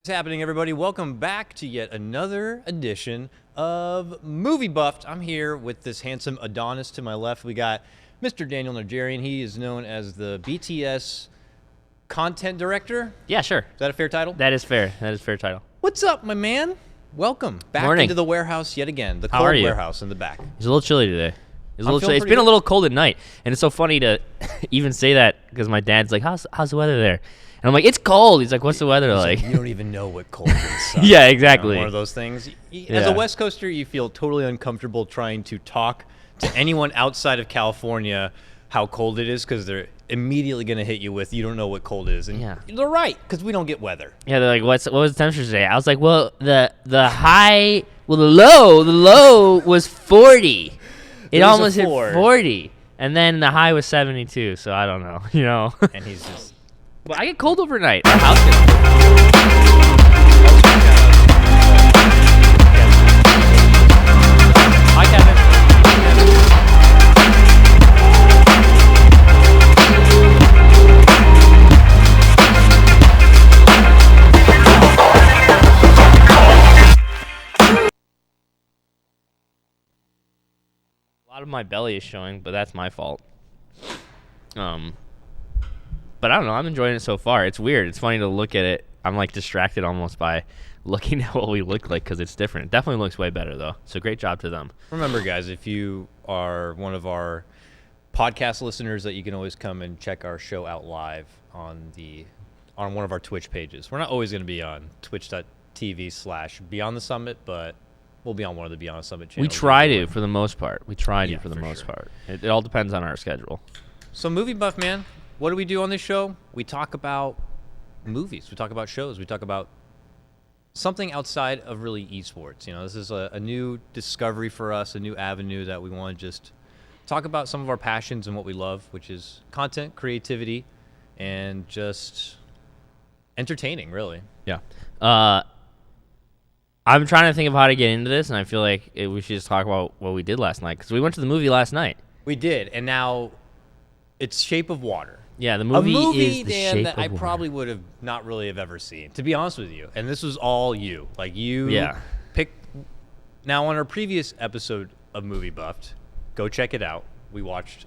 What's happening, everybody? Welcome back to yet another edition of Movie Buffed. I'm here with this handsome Adonis to my left. We got Mr. Daniel Nigerian. He is known as the BTS content director. Yeah, sure. Is that a fair title? That is fair. That is a fair title. What's up, my man? Welcome back Morning. into the warehouse yet again. The How cold are you? warehouse in the back. It's a little chilly today. It's a little chilly. It's feeling been a pretty little cold at night, and it's so funny to even say that because my dad's like, "How's the weather there?" And I'm like, "It's cold." He's like, "What's the weather like?" You don't even know what cold is. Yeah, exactly. One of those things. As Yeah. a West Coaster, you feel totally uncomfortable trying to talk to anyone outside of California how cold it is because they're immediately going to hit you with, you don't know what cold is. And Yeah. they're right, because we don't get weather. Yeah, they're like, what was the temperature today? I was like, well, the low was 40. It There was a almost hit 4. 40, and then the high was 72. So I don't know, you know. And he's just... But I get cold overnight. Our house gets cold. Hi, Kevin. A lot of my belly is showing, but that's my fault. But I don't know. I'm enjoying it so far. It's weird. It's funny to look at it. I'm like distracted almost by looking at what we look like because it's different. It definitely looks way better though. So great job to them. Remember, guys, if you are one of our podcast listeners, that you can always come and check our show out live on one of our Twitch pages. We're not always going to be on twitch.tv/Beyond the Summit, but we'll be on one of the Beyond the Summit channels. We try to for the most part. We try to Yeah, for the for most sure. part. It all depends on our schedule. So, Movie Buff, man, what do we do on this show? We talk about movies. We talk about shows. We talk about something outside of really esports. You know, this is a new discovery for us, a new avenue that we want to just talk about some of our passions and what we love, which is content, creativity, and just entertaining, really. Yeah. I'm trying to think of how to get into this, and I feel like we should just talk about what we did last night because we went to the movie last night. We did, and now it's Shape of Water. Yeah, the movie, A movie, is the Dan, Shape that of I Water. probably would have not really have ever seen, to be honest with you. And this was all you. Like, you Yeah. picked... Now, on our previous episode of Movie Buffed, go check it out. We watched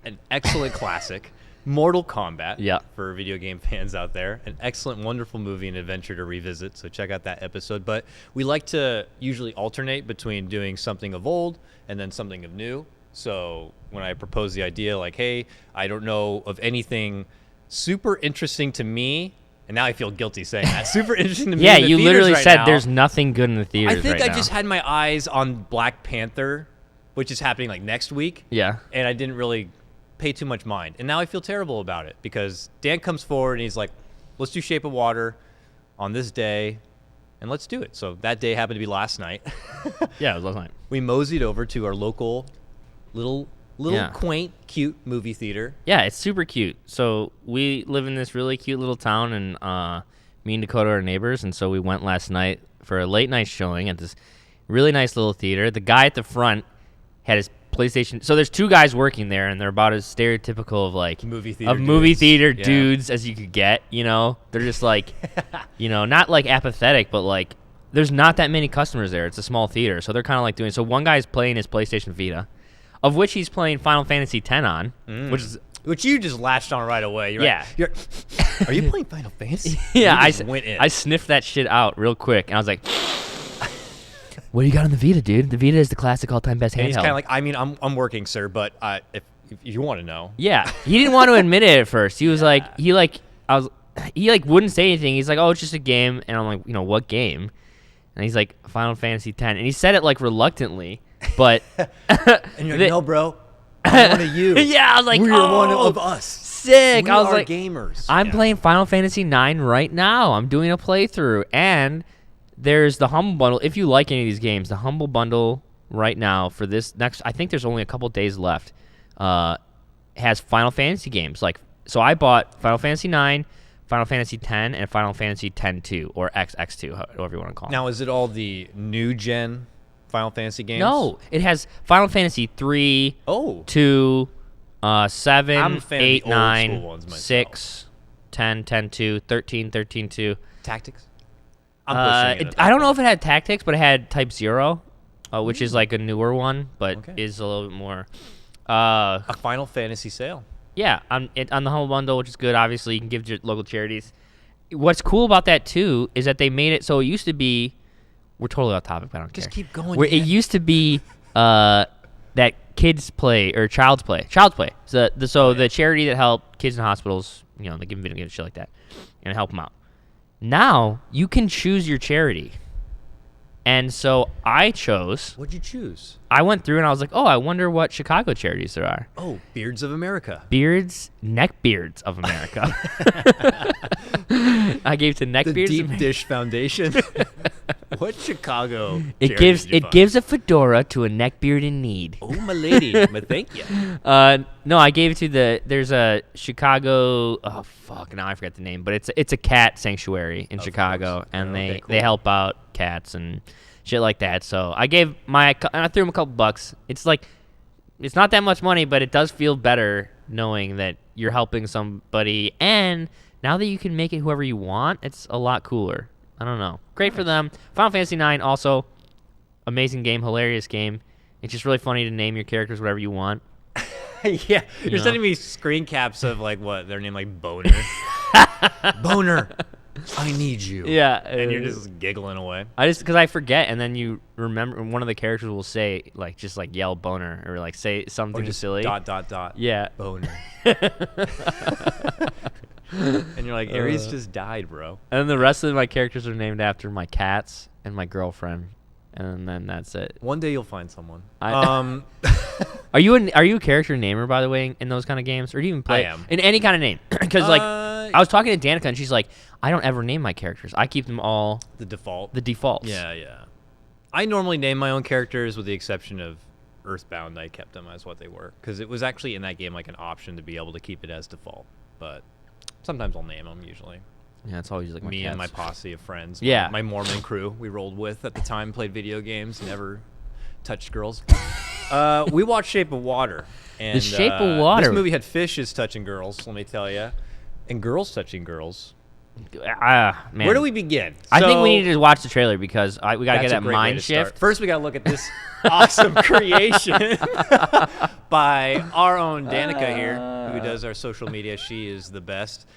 an excellent classic, Mortal Kombat, Yeah. for video game fans out there. An excellent, wonderful movie and adventure to revisit, so check out that episode. But we like to usually alternate between doing something of old and then something of new. So when I proposed the idea, like, hey, I don't know of anything super interesting to me, and now I feel guilty saying that, super interesting to me Yeah, in the you theaters literally right said now. there's nothing good in the theaters I think right I now. just had my eyes on Black Panther, which is happening like next week, Yeah. and I didn't really pay too much mind. And now I feel terrible about it because Dan comes forward and he's like, let's do Shape of Water on this day, and let's do it. So that day happened to be last night. Yeah, it was last night. We moseyed over to our local little Yeah. quaint, cute movie theater. Yeah, it's super cute. So we live in this really cute little town, and me and Dakota are neighbors, and so we went last night for a late night showing at this really nice little theater. The guy at the front had his PlayStation. So there's two guys working there, and they're about as stereotypical of like Movie theater movie dudes. theater Yeah. dudes as you could get. You know, they're just like, you know, not like apathetic, but like there's not that many customers there. It's a small theater, so they're kind of like doing. So one guy's playing his PlayStation Vita, of which he's playing Final Fantasy X on, Which you just latched on right away. You're Yeah. Like, are you playing Final Fantasy? Yeah, You I, just went in. I sniffed that shit out real quick, and I was like, "What do you got on the Vita, dude? The Vita is the classic all-time best and he's handheld." kind of like, I mean, I'm working, sir, but if you want to know. Yeah, he didn't want to admit it at first. He was like, he wouldn't say anything. He's like, "Oh, it's just a game," and I'm like, "You know what game?" And he's like, "Final Fantasy X," and he said it like reluctantly, but And you're like, The- no, bro, I'm one of you. yeah, I was like, We're "Oh, one of us. sick." We I was are like, gamers. I'm Yeah. playing Final Fantasy IX right now. I'm doing a playthrough, and there's the Humble Bundle. If you like any of these games, the Humble Bundle right now for this next, I think there's only a couple days left, has Final Fantasy games. Like, so I bought Final Fantasy IX, Final Fantasy X, and Final Fantasy X-2, or XX2, however you want to call it. Now, is it all the new gen Final Fantasy games? No, it has Final Fantasy 3, Oh. 2, 7, I'm a fan of 8, the old 9, school ones myself. 6, 10, 10, 2, 13, 13, 2. Tactics? I'm pushing it. I don't know if it had tactics, but it had Type Zero, which is like a newer one, but Okay. is a little bit more. A Final Fantasy sale. Yeah, on the Humble Bundle, which is good. Obviously, you can give to your local charities. What's cool about that too is that they made it so it used to be. We're totally off topic, but I don't care. Just keep going. Where it used to be that kids play or child's play. So the charity that helped kids in hospitals, they give them video games, shit like that, and help them out. Now you can choose your charity, and so I chose. What'd you choose? I went through and I was like, oh, I wonder what Chicago charities there are. Oh, Beards of America. Neck Beards of America. I gave to Neck The Beards. Deep Dish Foundation. What Chicago? It charities did you find? gives a fedora to a neckbeard in need. Oh, my lady. But thank you. No, I gave it to there's a Chicago. Oh fuck, now I forgot the name, but it's a cat sanctuary in Chicago, course. and Okay, they cool. they help out cats and shit like that. So I gave and I threw him a couple bucks. It's like it's not that much money, but it does feel better knowing that you're helping somebody, and now that you can make it whoever you want, it's a lot cooler. I don't know. Great for them. Final Fantasy IX also amazing game, hilarious game. It's just really funny to name your characters whatever you want. Yeah. You're know? sending me screen caps of like what? Their name like Boner. Boner. I need you. Yeah, And you're just giggling away. because I forget, and then you remember one of the characters will say just yell boner or like say something Or just silly. ... Yeah. Boner. And you're like, Ares just died, bro. And then the rest of my characters are named after my cats and my girlfriend, and then that's it. One day you'll find someone. Are you a character namer, by the way, in those kind of games, or do you even play I am. in any kind of name? Because I was talking to Danica, and she's like, I don't ever name my characters. I keep them all the default. the defaults. Yeah. I normally name my own characters with the exception of Earthbound. I kept them as what they were because it was actually in that game like an option to be able to keep it as default. But sometimes I'll name them usually. Yeah, it's always like Me and my cats. posse of friends. Yeah. My Mormon crew we rolled with at the time, played video games, never touched girls. We watched Shape of Water. And, The Shape of Water. This movie had fishes touching girls, let me tell you, and girls touching girls. Man. Where do we begin? I think So- we need to watch the trailer because we gotta get That's a that great way mind to start. shift. First, we gotta look at this awesome creation by our own Danica here, who does our social media. She is the best.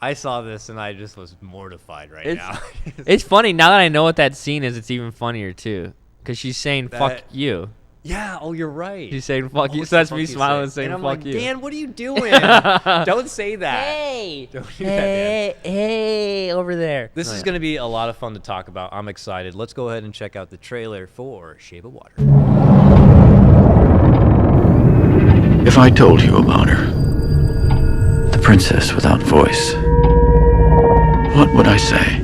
I saw this and I just was mortified right now. It's funny now that I know what that scene is. It's even funnier too, because she's saying "fuck That- you." Yeah. Oh, you're right. She's saying "fuck you." What's So that's the me fuck you smiling and say? saying And I'm "fuck like, you." Dan, what are you doing? Don't say that. Hey, Don't do that, Dan. hey, over there. This is going to be a lot of fun to talk about. I'm excited. Let's go ahead and check out the trailer for Shape of Water. If I told you about her, the princess without voice, what would I say?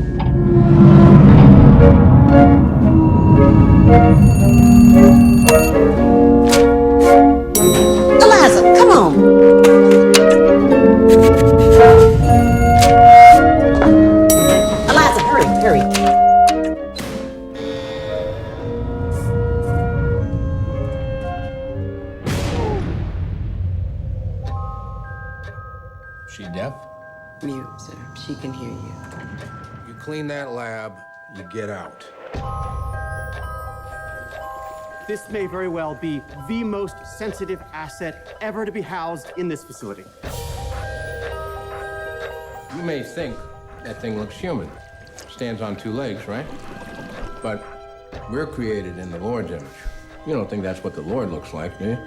Eliza, come on. Eliza, hurry. She deaf? Mute, sir. She can hear you. You clean that lab, you get out. This may very well be the most sensitive asset ever to be housed in this facility. You may think that thing looks human. Stands on two legs, right? But we're created in the Lord's image. You don't think that's what the Lord looks like, do you?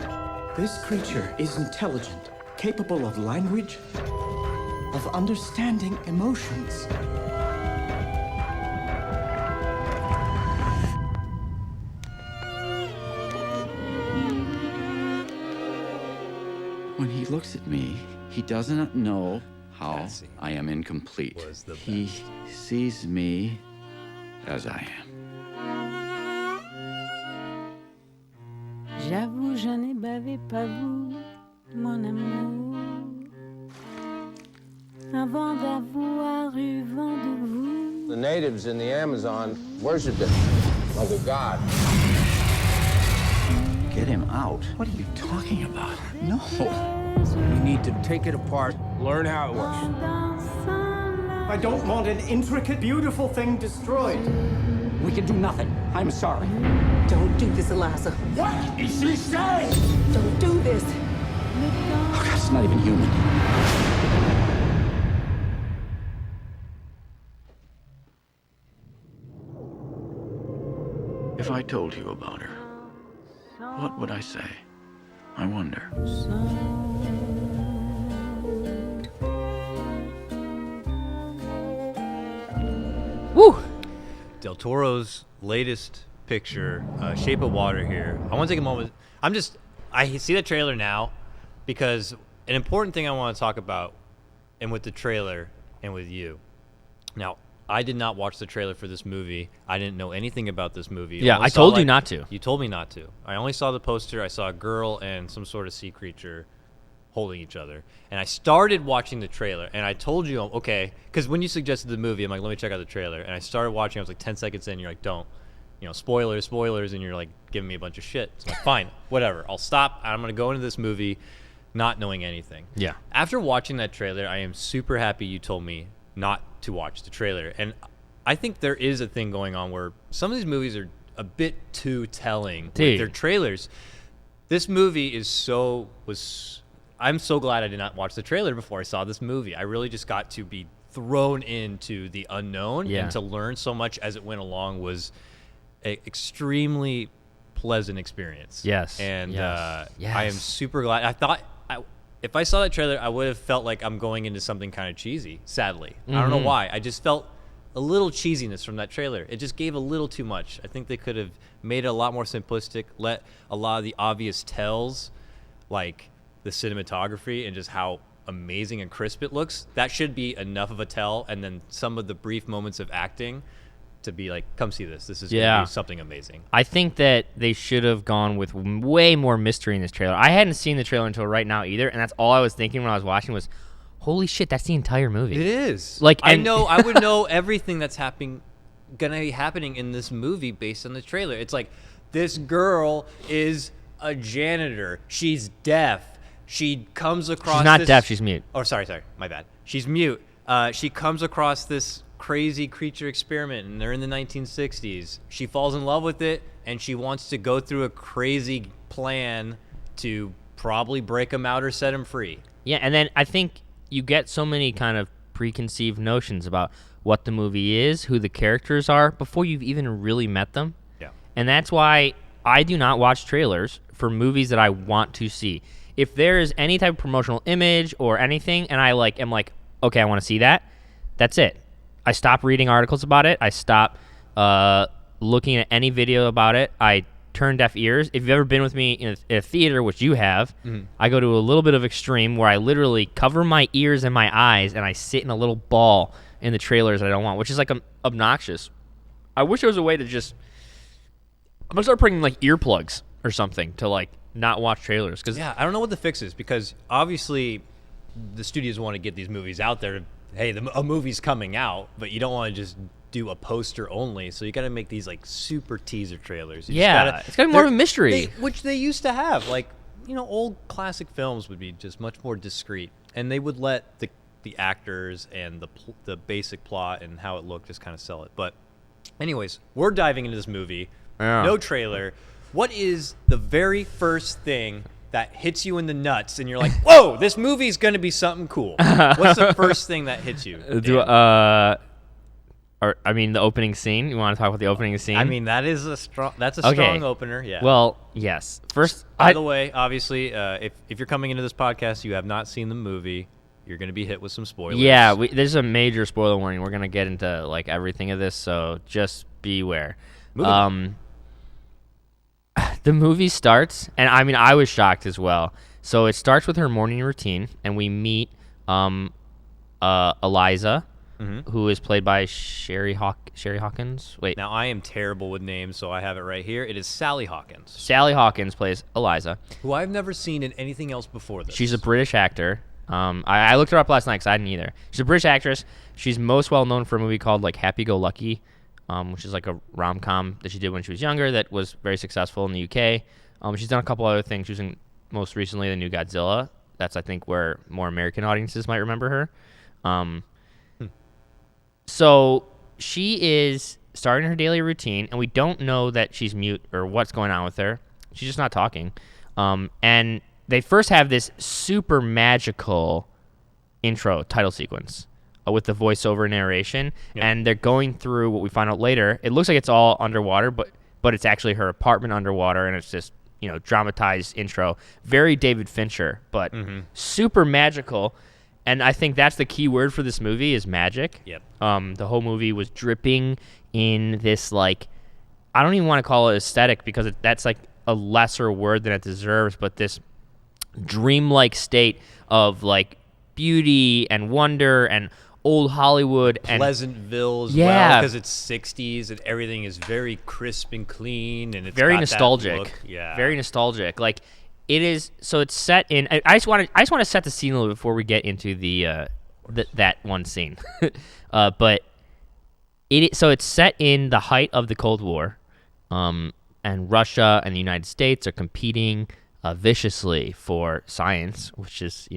This creature is intelligent, capable of language, of understanding emotions. When he looks at me, he doesn't know how That scene I am incomplete. was the He sees me as I am. J'avoue, je n'ai bavé pas vous, mon amour. Avant d'avoir eu vent de vous. The natives in the Amazon worshiped it like a god. Get him out. What are you talking about? No. You need to take it apart, learn how it works. Dansant la I don't want an intricate, beautiful thing destroyed. We can do nothing. I'm sorry. Don't do this, Eliza. What is she saying? Don't do this. Oh, God, it's not even human. If I told you about her, what would I say? I wonder. Woo! Del Toro's latest picture, Shape of Water here. I want to take a moment. I see the trailer now because an important thing I want to talk about, and with the trailer and with you. Now, I did not watch the trailer for this movie. I didn't know anything about this movie. Yeah, Only I saw, told you not to. You told me not to. I only saw the poster. I saw a girl and some sort of sea creature holding each other. And I started watching the trailer, and I told you, okay, because when you suggested the movie, I'm like, let me check out the trailer. And I started watching. I was like 10 seconds in. You're like, don't. Spoilers, and you're like giving me a bunch of shit. So I'm like, fine, whatever. I'll stop. I'm going to go into this movie not knowing anything. Yeah. After watching that trailer, I am super happy you told me not to watch the trailer. And I think there is a thing going on where some of these movies are a bit too telling with their trailers. This movie I'm so glad I did not watch the trailer before I saw this movie. I really just got to be thrown into the unknown, and to learn so much as it went along was an extremely pleasant experience. Yes. And Yes. I am super glad. I thought if I saw that trailer, I would have felt like I'm going into something kind of cheesy, sadly. I don't know why. I just felt a little cheesiness from that trailer. It just gave a little too much. I think they could have made it a lot more simplistic, let a lot of the obvious tells, like the cinematography and just how amazing and crisp it looks, that should be enough of a tell. And then some of the brief moments of acting to be like, come see this. This is going to be something amazing. I think that they should have gone with way more mystery in this trailer. I hadn't seen the trailer until right now either, and that's all I was thinking when I was watching was, holy shit, that's the entire movie. It is. Like, I would know everything that's gonna be happening in this movie based on the trailer. It's like, this girl is a janitor. She's deaf. She comes across. She's not deaf. She's mute. Oh, sorry, my bad. She's mute. She comes across this crazy creature experiment, and they're in the 1960s. She falls in love with it, and she wants to go through a crazy plan to probably break him out or set him free. Yeah, and then I think you get so many kind of preconceived notions about what the movie is, who the characters are, before you've even really met them. Yeah. And that's why I do not watch trailers for movies that I want to see. If there is any type of promotional image or anything, and I am like, okay, I want to see that, that's it. I stop reading articles about it. I stop looking at any video about it. I turn deaf ears. If you've ever been with me in a theater, which you have, I go to a little bit of extreme where I literally cover my ears and my eyes, and I sit in a little ball in the trailers that I don't want, which is like obnoxious. I wish there was a way to just. I'm gonna start putting like earplugs or something to not watch trailers, because I don't know what the fix is, because obviously the studios want to get these movies out there. Hey, a movie's coming out, but you don't want to just do a poster only, so you got to make these super teaser trailers. It's got to be more of a mystery, which they used to have. Old classic films would be just much more discreet, and they would let the actors and the basic plot and how it looked just kind of sell it. But anyways, we're diving into this movie. No trailer. What is the very first thing that hits you in the nuts and you're like, whoa, this movie's going to be something cool? What's the first thing that hits you? The opening scene. You want to talk about the opening scene? I mean, that's a strong opener. Yeah. Well, yes. First, by the way, obviously, if you're coming into this podcast, you have not seen the movie, you're going to be hit with some spoilers. Yeah, there's a major spoiler warning. We're going to get into everything of this, so just beware. The movie starts, and I mean, I was shocked as well. So it starts with her morning routine, and we meet Eliza, who is played by Sherry Hawkins. Wait. Now, I am terrible with names, so I have it right here. It is Sally Hawkins. Sally Hawkins plays Eliza, who I've never seen in anything else before this. She's a British actor. I looked her up last night because I didn't either. She's a British actress. She's most well known for a movie called Happy Go Lucky, which is a rom-com that she did when she was younger that was very successful in the UK. She's done a couple other things. She was in, most recently, the new Godzilla. That's, I think, where more American audiences might remember her. So she is starting her daily routine, and we don't know that she's mute or what's going on with her. She's just not talking. And they first have this super magical intro title sequence with the voiceover narration, and they're going through what we find out later. It looks like it's all underwater, but it's actually her apartment underwater, and it's just, dramatized intro. Very David Fincher, but super magical. And I think that's the key word for this movie is magic. Yep. The whole movie was dripping in this, like, I don't even want to call it aesthetic because that's like a lesser word than it deserves, but this dreamlike state of like beauty and wonder and old Hollywood and Pleasantville as well, Yeah. because it's 60s and everything is very crisp and clean, and it's very got that nostalgic. look. Yeah. Very nostalgic. Like it is. So it's set in. I just want to set the scene a little bit before we get into the that one scene. But so it's set in the height of the Cold War, and Russia and the United States are competing viciously for science, which is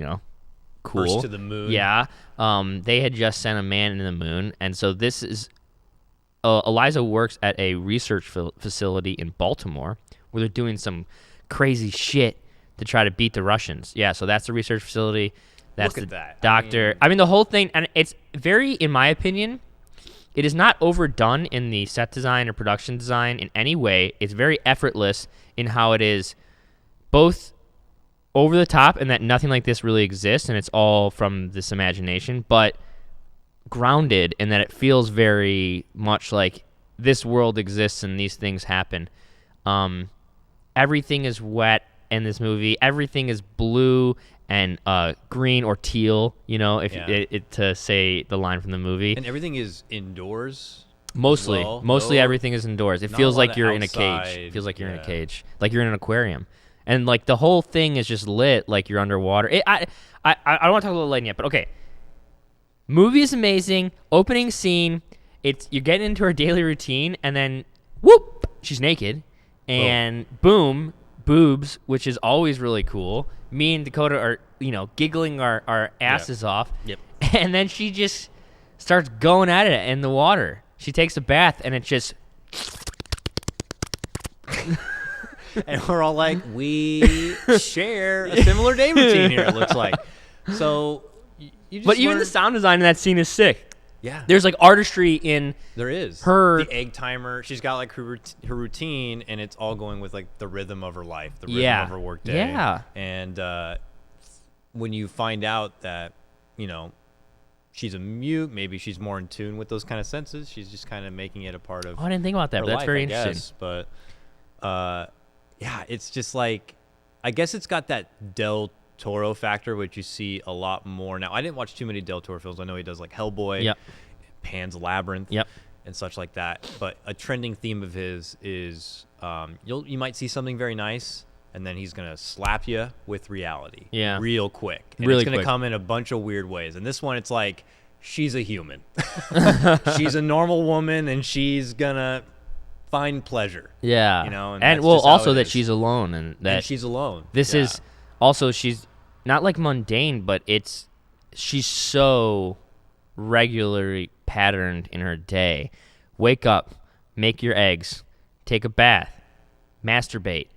cool. First to the moon. Yeah. They had just sent a man into the moon, and so this is Eliza works at a research facility in Baltimore where they're doing some crazy shit to try to beat the Russians. Yeah, so that's the research facility. That's Look at the that. doctor. I mean, the whole thing, and it's very, in my opinion, it is not overdone in the set design or production design in any way. It's very effortless in how it is both over the top and that nothing like this really exists and it's all from this imagination, but grounded in that it feels very much like this world exists and these things happen. Everything is wet in this movie. Everything is blue and green or teal, to say the line from the movie. And everything is indoors. Mostly. as well. Mostly No- everything is indoors. It not feels a lot like of you're in a cage. outside, It feels like you're in a yeah. cage. Like you're in an aquarium. And like the whole thing is just lit like you're underwater. I don't want to talk a little lighting yet, but okay. Movie is amazing. Opening scene, you're getting into her daily routine, and then whoop, she's naked, and boom, boobs, which is always really cool. Me and Dakota are giggling our asses off. Yep. And then she just starts going at it in the water. She takes a bath, and it's just. And we're all like, we share a similar day routine here, it looks like. So, you just But even learn- the sound design in that scene is sick. Yeah. There's like artistry in There is. her- The egg timer. She's got like her routine, and it's all going with like the rhythm of her life, the rhythm Yeah. of her work day. Yeah. And when you find out that, she's a mute, maybe she's more in tune with those kind of senses. She's just kind of making it a part of Oh, I didn't think about that, her but that's life, very I interesting. guess. But yeah, it's just like, I guess it's got that Del Toro factor, which you see a lot more now. I didn't watch too many Del Toro films. I know he does like Hellboy, Yep. Pan's Labyrinth, Yep. and such like that. But a trending theme of his is you might see something very nice, and then he's gonna slap you with reality, Yeah. real quick. And Really it's gonna quick. come in a bunch of weird ways. And this one, it's like she's a human, she's a normal woman, and she's gonna find pleasure. Yeah. and and that's well, just how also it that is. she's alone and that And she's alone. this Yeah. is also she's not like mundane, but she's so regularly patterned in her day. Wake up, make your eggs, take a bath, masturbate,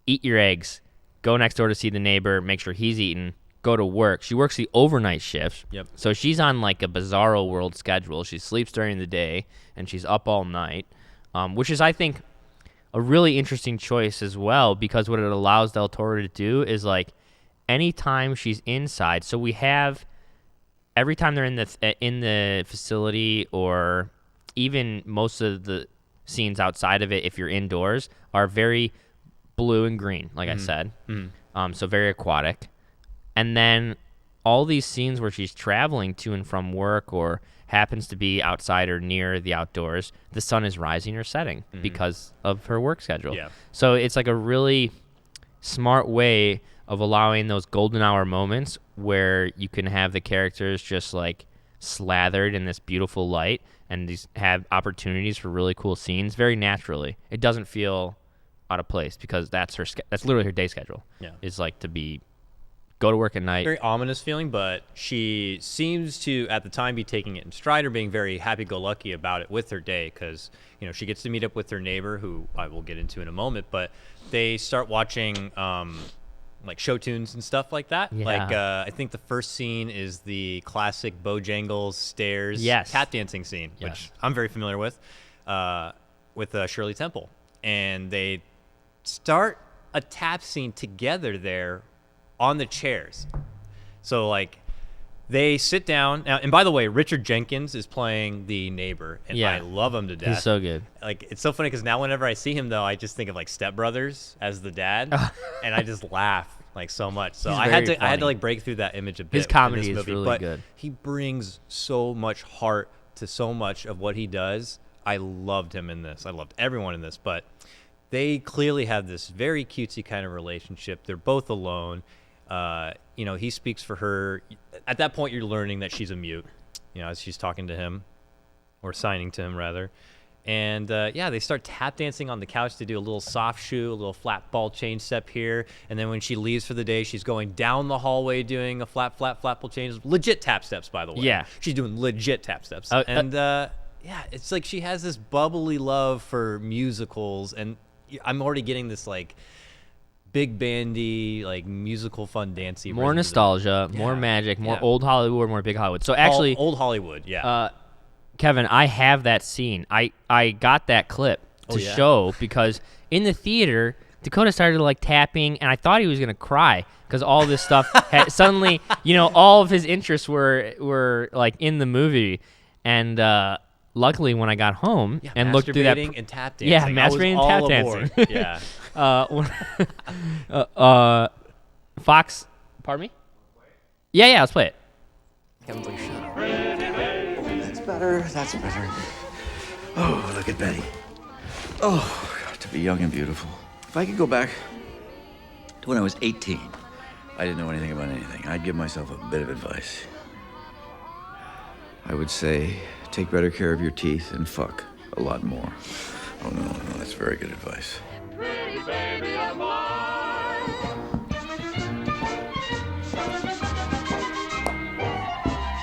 eat your eggs, go next door to see the neighbor, make sure he's eaten, go to work. She works the overnight shift. Yep. So she's on like a bizarro world schedule. She sleeps during the day and she's up all night, which is, I think, a really interesting choice as well, because what it allows Del Toro to do is like anytime she's inside. So we have every time they're in the facility, or even most of the scenes outside of it, if you're indoors, are very blue and green, like I said. So very aquatic. And then all these scenes where she's traveling to and from work or happens to be outside or near the outdoors, the sun is rising or setting because of her work schedule. Yeah. So it's like a really smart way of allowing those golden hour moments where you can have the characters just like slathered in this beautiful light and these have opportunities for really cool scenes very naturally. It doesn't feel out of place because that's literally her day schedule. Yeah. Is like to be go to work at night. Very ominous feeling, but she seems to, at the time, be taking it in stride or being very happy-go-lucky about it with her day because, she gets to meet up with her neighbor, who I will get into in a moment, but they start watching, like, show tunes and stuff like that. Yeah. Like, I think the first scene is the classic Bojangles stairs tap dancing scene, which I'm very familiar with Shirley Temple. And they start a tap scene together there on the chairs. So, like, they sit down now, and by the way, Richard Jenkins is playing the neighbor, and I love him to death. He's so good. Like, it's so funny because now whenever I see him, though, I just think of like Step Brothers as the dad, and I just laugh like so much. So He's I had very to funny. like break through that image a bit. His comedy in this is movie, really but good. He brings so much heart to so much of what he does. I loved him in this. I loved everyone in this, but they clearly have this very cutesy kind of relationship. They're both alone. He speaks for her. At that point, you're learning that she's a mute, as she's talking to him, or signing to him, rather. And, they start tap dancing on the couch to do a little soft shoe, a little flat ball change step here. And then when she leaves for the day, she's going down the hallway doing a flat ball change. Legit tap steps, by the way. Yeah. She's doing legit tap steps. It's like she has this bubbly love for musicals. And I'm already getting this, like, big bandy, like, musical fun dancey. More nostalgia, more magic, more old Hollywood, more big Hollywood. So actually, old Hollywood, Kevin, I have that scene. I got that clip to show because in the theater, Dakota started like tapping, and I thought he was gonna cry because all this stuff had, suddenly, all of his interests were like in the movie, and luckily when I got home and looked through that, and tap dancing, masturbating and tap dancing, Fox, pardon me? Yeah, let's play it. Kevin's like, shut up. That's better. Oh, look at Betty. Oh, God, to be young and beautiful. If I could go back to when I was 18, I didn't know anything about anything. I'd give myself a bit of advice. I would say, take better care of your teeth and fuck a lot more. Oh, no, that's very good advice. Pretty baby of mine.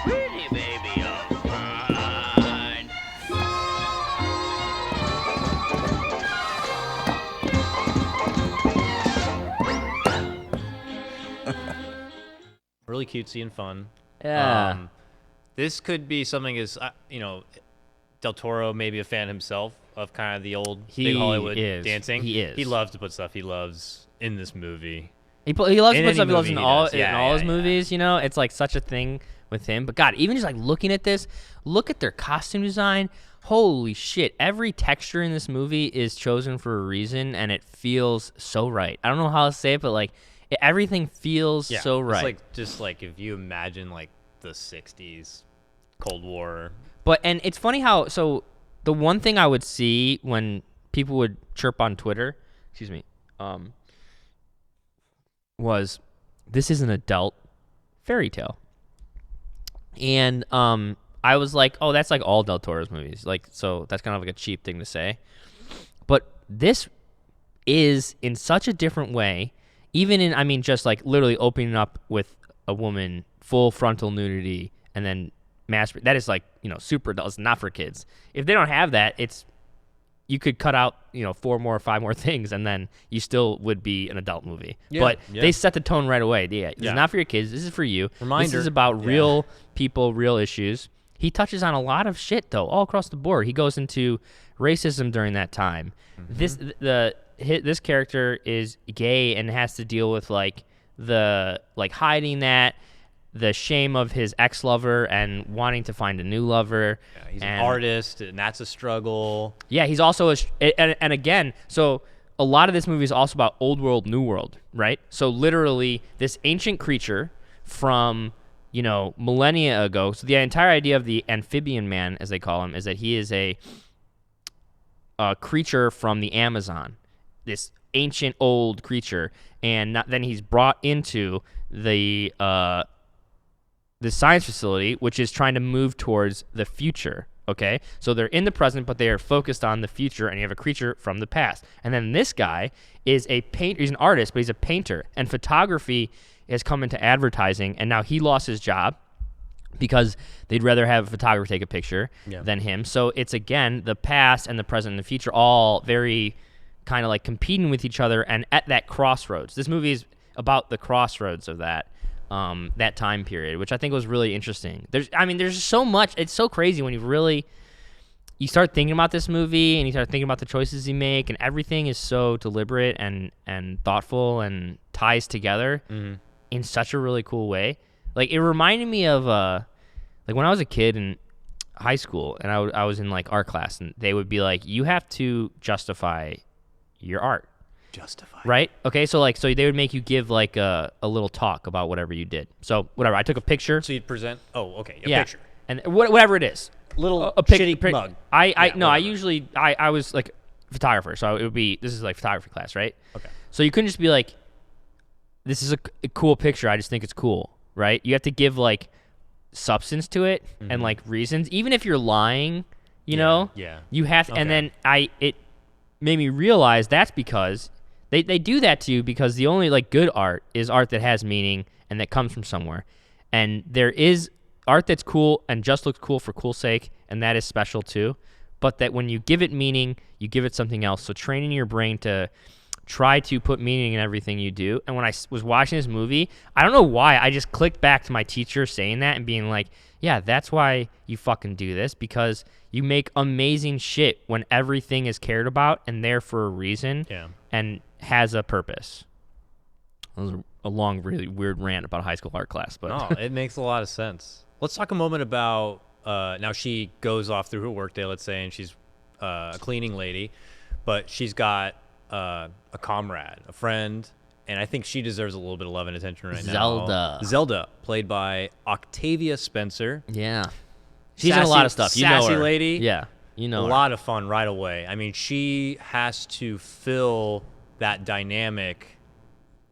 Pretty baby of mine. Really cutesy and fun. Yeah. This could be something as, Del Toro may be a fan himself of kind of the old big Hollywood dancing. He is. He loves to put stuff he loves in this movie. He loves to In put any stuff he loves movie in he all does. all his movies. It's like such a thing with him. But God, even just like looking at this, look at their costume design. Holy shit! Every texture in this movie is chosen for a reason, and it feels so right. I don't know how to say it, but like everything feels so right. It's like just like if you imagine like the '60s, Cold War. And it's funny how the one thing I would see when people would chirp on Twitter, was this is an adult fairy tale. And I was like, oh, that's like all Del Toro's movies. Like, so that's kind of like a cheap thing to say. But this is in such a different way, just like literally opening up with a woman, full frontal nudity, and then that is like, super adult. It's not for kids. If they don't have that, you could cut out, 4 more or 5 more things, and then you still would be an adult movie. But they set the tone right away. This is not for your kids. This is for you. Reminder. This is about real people, real issues. He touches on a lot of shit, though, all across the board. He goes into racism during that time. Mm-hmm. This character is gay and has to deal with hiding that, the shame of his ex-lover and wanting to find a new lover. Yeah, he's an artist, and that's a struggle. Yeah, he's also and again, so a lot of this movie is also about old world, new world, right? So literally, this ancient creature from millennia ago. So the entire idea of the amphibian man, as they call him, is that he is a creature from the Amazon, this ancient old creature, and then he's brought into the science facility, which is trying to move towards the future. Okay, so they're in the present, but they are focused on the future, and you have a creature from the past. And then this guy is a painter. He's an artist, but he's a painter. And photography has come into advertising, and now he lost his job because they'd rather have a photographer take a picture than him. So it's, again, the past and the present and the future all very kind of like competing with each other and at that crossroads. This movie is about the crossroads of that time period, which I think was really interesting. There's so much. It's so crazy when you start thinking about this movie and you start thinking about the choices you make, and everything is so deliberate and thoughtful and ties together in such a really cool way. Like, it reminded me of like when I was a kid in high school and I was in like art class, and they would be like, you have to justify your art. Justify. Right? Okay, so they would make you give like a little talk about whatever you did. So whatever, I took a picture. So you'd present. Oh, okay, a yeah, picture. And whatever it is. Little a shitty mug. I was like a photographer, so it would be, this is like photography class, right? Okay. So you couldn't just be like, this is a cool picture, I just think it's cool, right? You have to give like substance to it and like reasons, even if you're lying, you know. Yeah. You have to, Okay. and then it made me realize that's because they do that to you, because the only like good art is art that has meaning and that comes from somewhere, and there is art that's cool and just looks cool for cool sake, and that is special too. But that when you give it meaning, you give it something else. So training your brain to try to put meaning in everything you do. And when I was watching this movie, I don't know why, I just clicked back to my teacher saying that and being like, yeah, that's why you fucking do this, because you make amazing shit when everything is cared about and there for a reason and has a purpose. That was a long, really weird rant about a high school art class, but No, it makes a lot of sense. Let's talk a moment about now she goes off through her workday, let's say, and she's a cleaning lady, but she's got a comrade, a friend, and I think she deserves a little bit of love and attention right now. Zelda, played by Octavia Spencer. Yeah. She's in a lot of stuff. You know Sassy her. lady. Yeah. You know a her. lot of fun right away. I mean, she has to fill that dynamic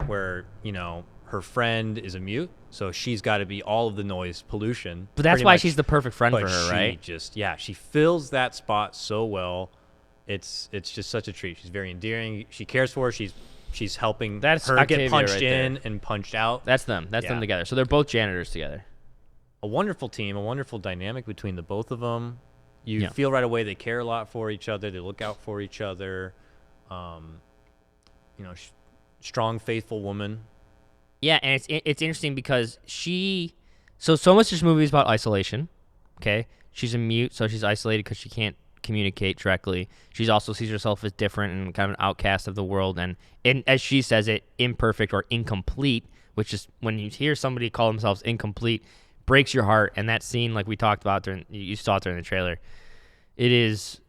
where, you know, her friend is a mute, so she's got to be all of the noise pollution. But that's pretty why much. she's the perfect friend But for her, she right? she fills that spot so well. It's just such a treat. She's very endearing. She cares for her. She's helping That's her Octavia get punched right in there. and punched out. That's them. That's them together. So they're both janitors together. A wonderful team, a wonderful dynamic between the both of them. You feel right away they care a lot for each other. They look out for each other. You know, strong, faithful woman. Yeah, and it's interesting because so much of this movie is about isolation. Okay, she's a mute, so she's isolated because she can't communicate directly. She also sees herself as different and kind of an outcast of the world, and as she says it, imperfect or incomplete. Which is, when you hear somebody call themselves incomplete, breaks your heart. And that scene, like we talked about you saw it during the trailer, it is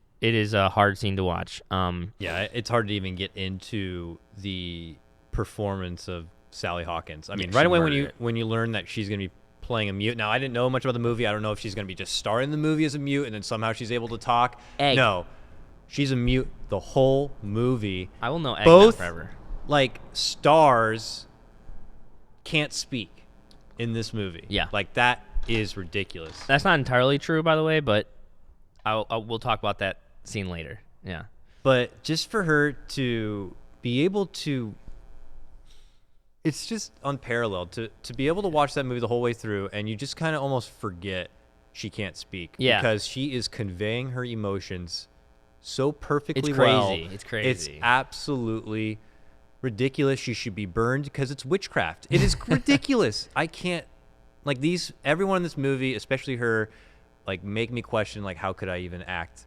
a hard scene to watch. Yeah, it's hard to even get into the performance of Sally Hawkins. I mean, right away when you learn that she's going to be playing a mute. Now, I didn't know much about the movie. I don't know if she's going to be just starring the movie as a mute and then somehow she's able to talk. Egg. No, she's a mute the whole movie. I will know Egg Both now forever. Like stars can't speak in this movie. Yeah, like that is ridiculous. That's not entirely true, by the way, but we'll talk about that scene later. Yeah, but just for her to be able to. It's just unparalleled to be able to watch that movie the whole way through, and you just kind of almost forget she can't speak. Yeah. Because she is conveying her emotions so perfectly It's well. crazy. It's crazy. It's absolutely ridiculous. She should be burned because it's witchcraft. It is ridiculous. I can't, like, everyone in this movie, especially her, like, make me question, like, how could I even act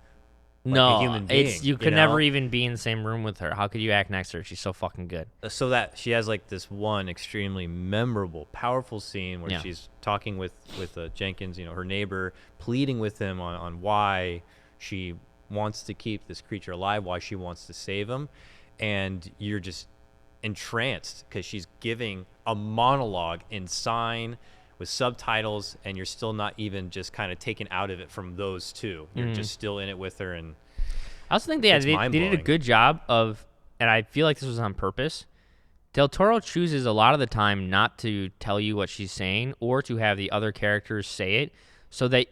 like a human being? You could never even be in the same room with her. How could you act next to her? She's so fucking good. So that she has like this one extremely memorable, powerful scene where she's talking with Jenkins, you know, her neighbor, pleading with him on why she wants to keep this creature alive, why she wants to save him, and you're just entranced because she's giving a monologue in sign with subtitles, and you're still not even just kind of taken out of it from those two. You're just still in it with her. And I also think they did a good job of, and I feel like this was on purpose, Del Toro chooses a lot of the time not to tell you what she's saying or to have the other characters say it, so that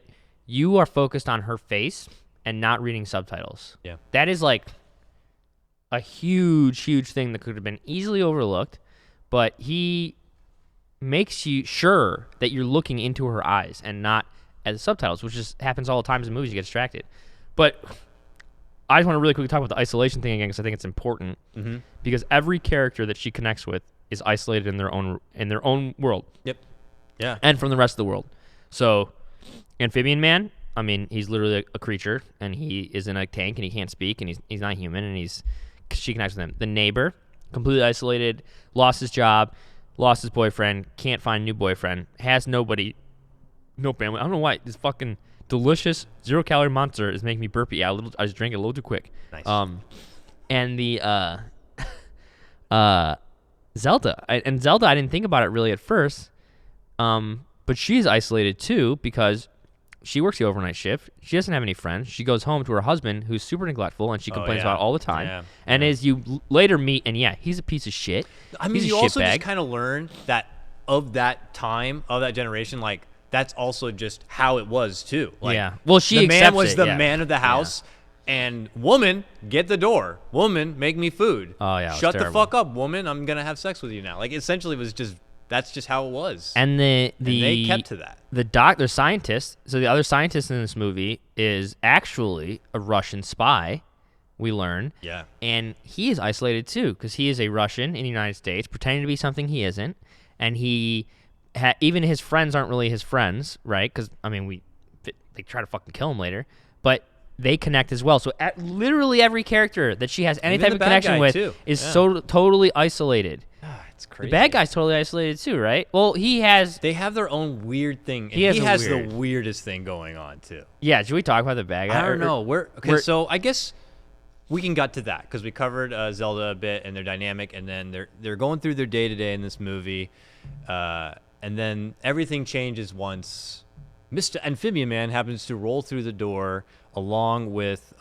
you are focused on her face and not reading subtitles. Yeah. That is like a huge, huge thing that could have been easily overlooked, but he makes you sure that you're looking into her eyes and not at the subtitles, which just happens all the time in movies. You get distracted. But I just want to really quickly talk about the isolation thing again because I think it's important. Mm-hmm. Because every character that she connects with is isolated in their own world. Yep. Yeah. And from the rest of the world. So, Amphibian Man, I mean, he's literally a creature, and he is in a tank, and he can't speak, and he's not human, and she connects with him. The neighbor, completely isolated, lost his job, lost his boyfriend, can't find a new boyfriend, has nobody, no family. I don't know why this fucking delicious 0-calorie monster is making me burpy. Yeah, I just drank it a little too quick. Nice. And the Zelda, and Zelda, I didn't think about it really at first, but she's isolated too because she works the overnight shift. She doesn't have any friends. She goes home to her husband, who's super neglectful, and she complains about it all the time. Yeah. And as you later meet, and he's a piece of shit. I mean, He's a you also shitbag. just kind of learn that of that time, of that generation, like that's also just how it was too. Like, Yeah. Well, she the man accepts was it, the yeah. man of the house, and woman, get the door. Woman, make me food. Oh, yeah, it was Shut the terrible. fuck up, woman. I'm gonna have sex with you now. Like essentially, it was just that's just how it was. And they kept to that. The scientist. So the other scientist in this movie is actually a Russian spy. We learn. Yeah. And he is isolated too because he is a Russian in the United States, pretending to be something he isn't, and he even his friends aren't really his friends, right? Because I mean, they try to fucking kill him later, but they connect as well. So literally every character that she has any Even type the of bad connection guy, with too. is Yeah. so totally isolated. It's crazy. The bad guy's totally isolated too, right? Well, he has. They have their own weird thing. And He has a has weird- the weirdest thing going on too. Yeah, should we talk about the bad guy? I don't know. we're- So I guess we can get to that because we covered Zelda a bit and their dynamic, and then they're going through their day to day in this movie, and then everything changes once Mr. Amphibian Man happens to roll through the door along with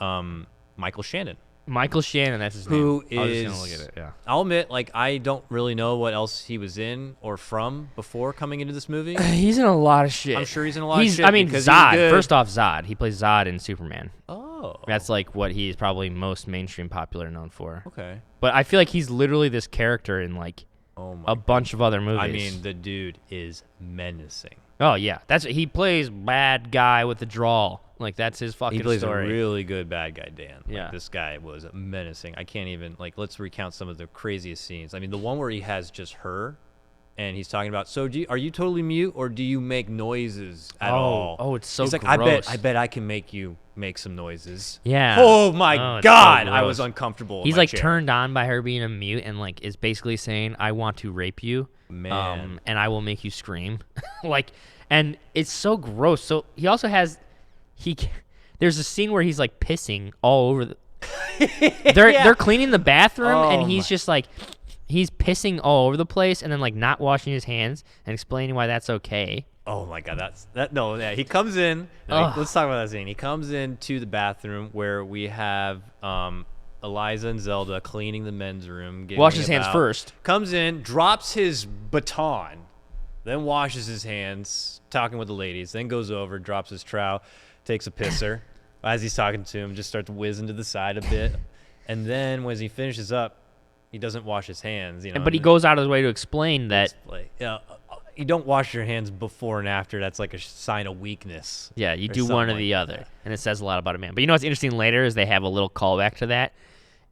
Michael Shannon. Michael Shannon, that's his Who name. I was just is? gonna look at it. Yeah. I'll admit, like I don't really know what else he was in or from before coming into this movie. He's in a lot of shit. I'm sure he's in a lot of shit I mean, because he's Zod. good. First off, Zod. He plays Zod in Superman. Oh, That's like what he's probably most mainstream popular known for. okay. But I feel like he's literally this character in like Oh my. a bunch of other movies. I mean, the dude is menacing. oh yeah, he plays bad guy with the drawl. Like that's his fucking He plays story. a really good bad guy, Dan. Like, Yeah. this guy was menacing. I can't even let's recount some of the craziest scenes. I mean, the one where he has just her, and he's talking about. So, are you totally mute, or do you make noises at all? Oh, it's so He's like, gross. I bet I can make you make some noises. Yeah. Oh my it's God, so I was gross. uncomfortable. in He's my like chair. turned on by her being a mute and like is basically saying, "I want to rape you, Man. and I will make you scream." Like, and it's so gross. So he also has there's a scene where he's like pissing all over the. They're cleaning the bathroom Oh and he's my- just like he's pissing all over the place and then like not washing his hands and explaining why that's okay. Oh my God, no, yeah. He comes in. Ugh. Let's talk about that scene. He comes into the bathroom where we have Eliza and Zelda cleaning the men's room. Wash his hands about. first. Comes in, drops his baton, then washes his hands, talking with the ladies. Then goes over, drops his trowel, takes a pisser. As he's talking to him, just starts whizzing to the side a bit, and then when he finishes up, he doesn't wash his hands. But he goes out of his way to explain that. You don't wash your hands before and after. That's like a sign of weakness. Yeah, you or do one something or like the that. other, and it says a lot about a man. But you know what's interesting later is they have a little callback to that,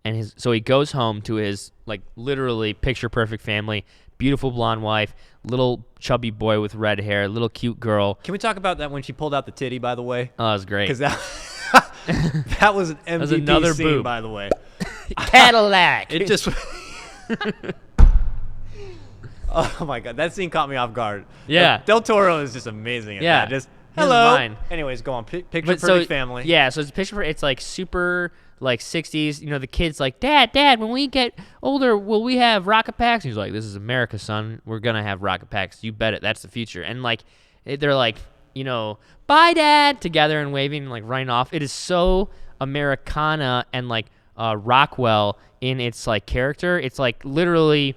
and so he goes home to his like literally picture perfect family, beautiful blonde wife, little chubby boy with red hair, little cute girl. Can we talk about that when she pulled out the titty, by the way? Oh, it was great. Because that was an MVP was another scene, boob. by the way. Cadillac. It just. Oh my God, that scene caught me off guard. Yeah. Del Toro is just amazing at Yeah. that. Just His hello. mind. Anyways, go on. Picture But perfect family. Yeah, so it's picture. It's like super like 60s. You know, the kid's like, Dad, when we get older, will we have rocket packs? And he's like, this is America, son. We're gonna have rocket packs. You bet it. That's the future. And like, they're like, you know, bye, Dad, together and waving and like running off. It is so Americana and like Rockwell in its like character. It's like literally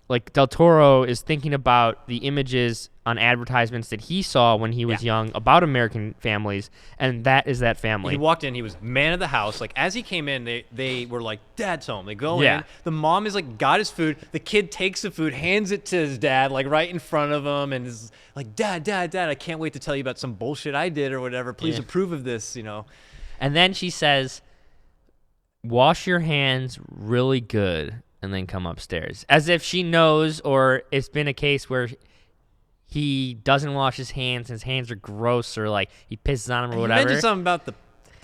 like Del Toro is thinking about the images on advertisements that he saw when he was young about American families, and that is that family. He walked in, he was man of the house. Like, as he came in, they were like, Dad's home. They go Yeah. in. The mom is like, got his food. The kid takes the food, hands it to his dad, like right in front of him, and is like, Dad, I can't wait to tell you about some bullshit I did or whatever. Please approve of this, And then she says, wash your hands really good and then come upstairs. As if she knows, or it's been a case where he doesn't wash his hands are gross, or like he pisses on them or whatever. He mentioned something about the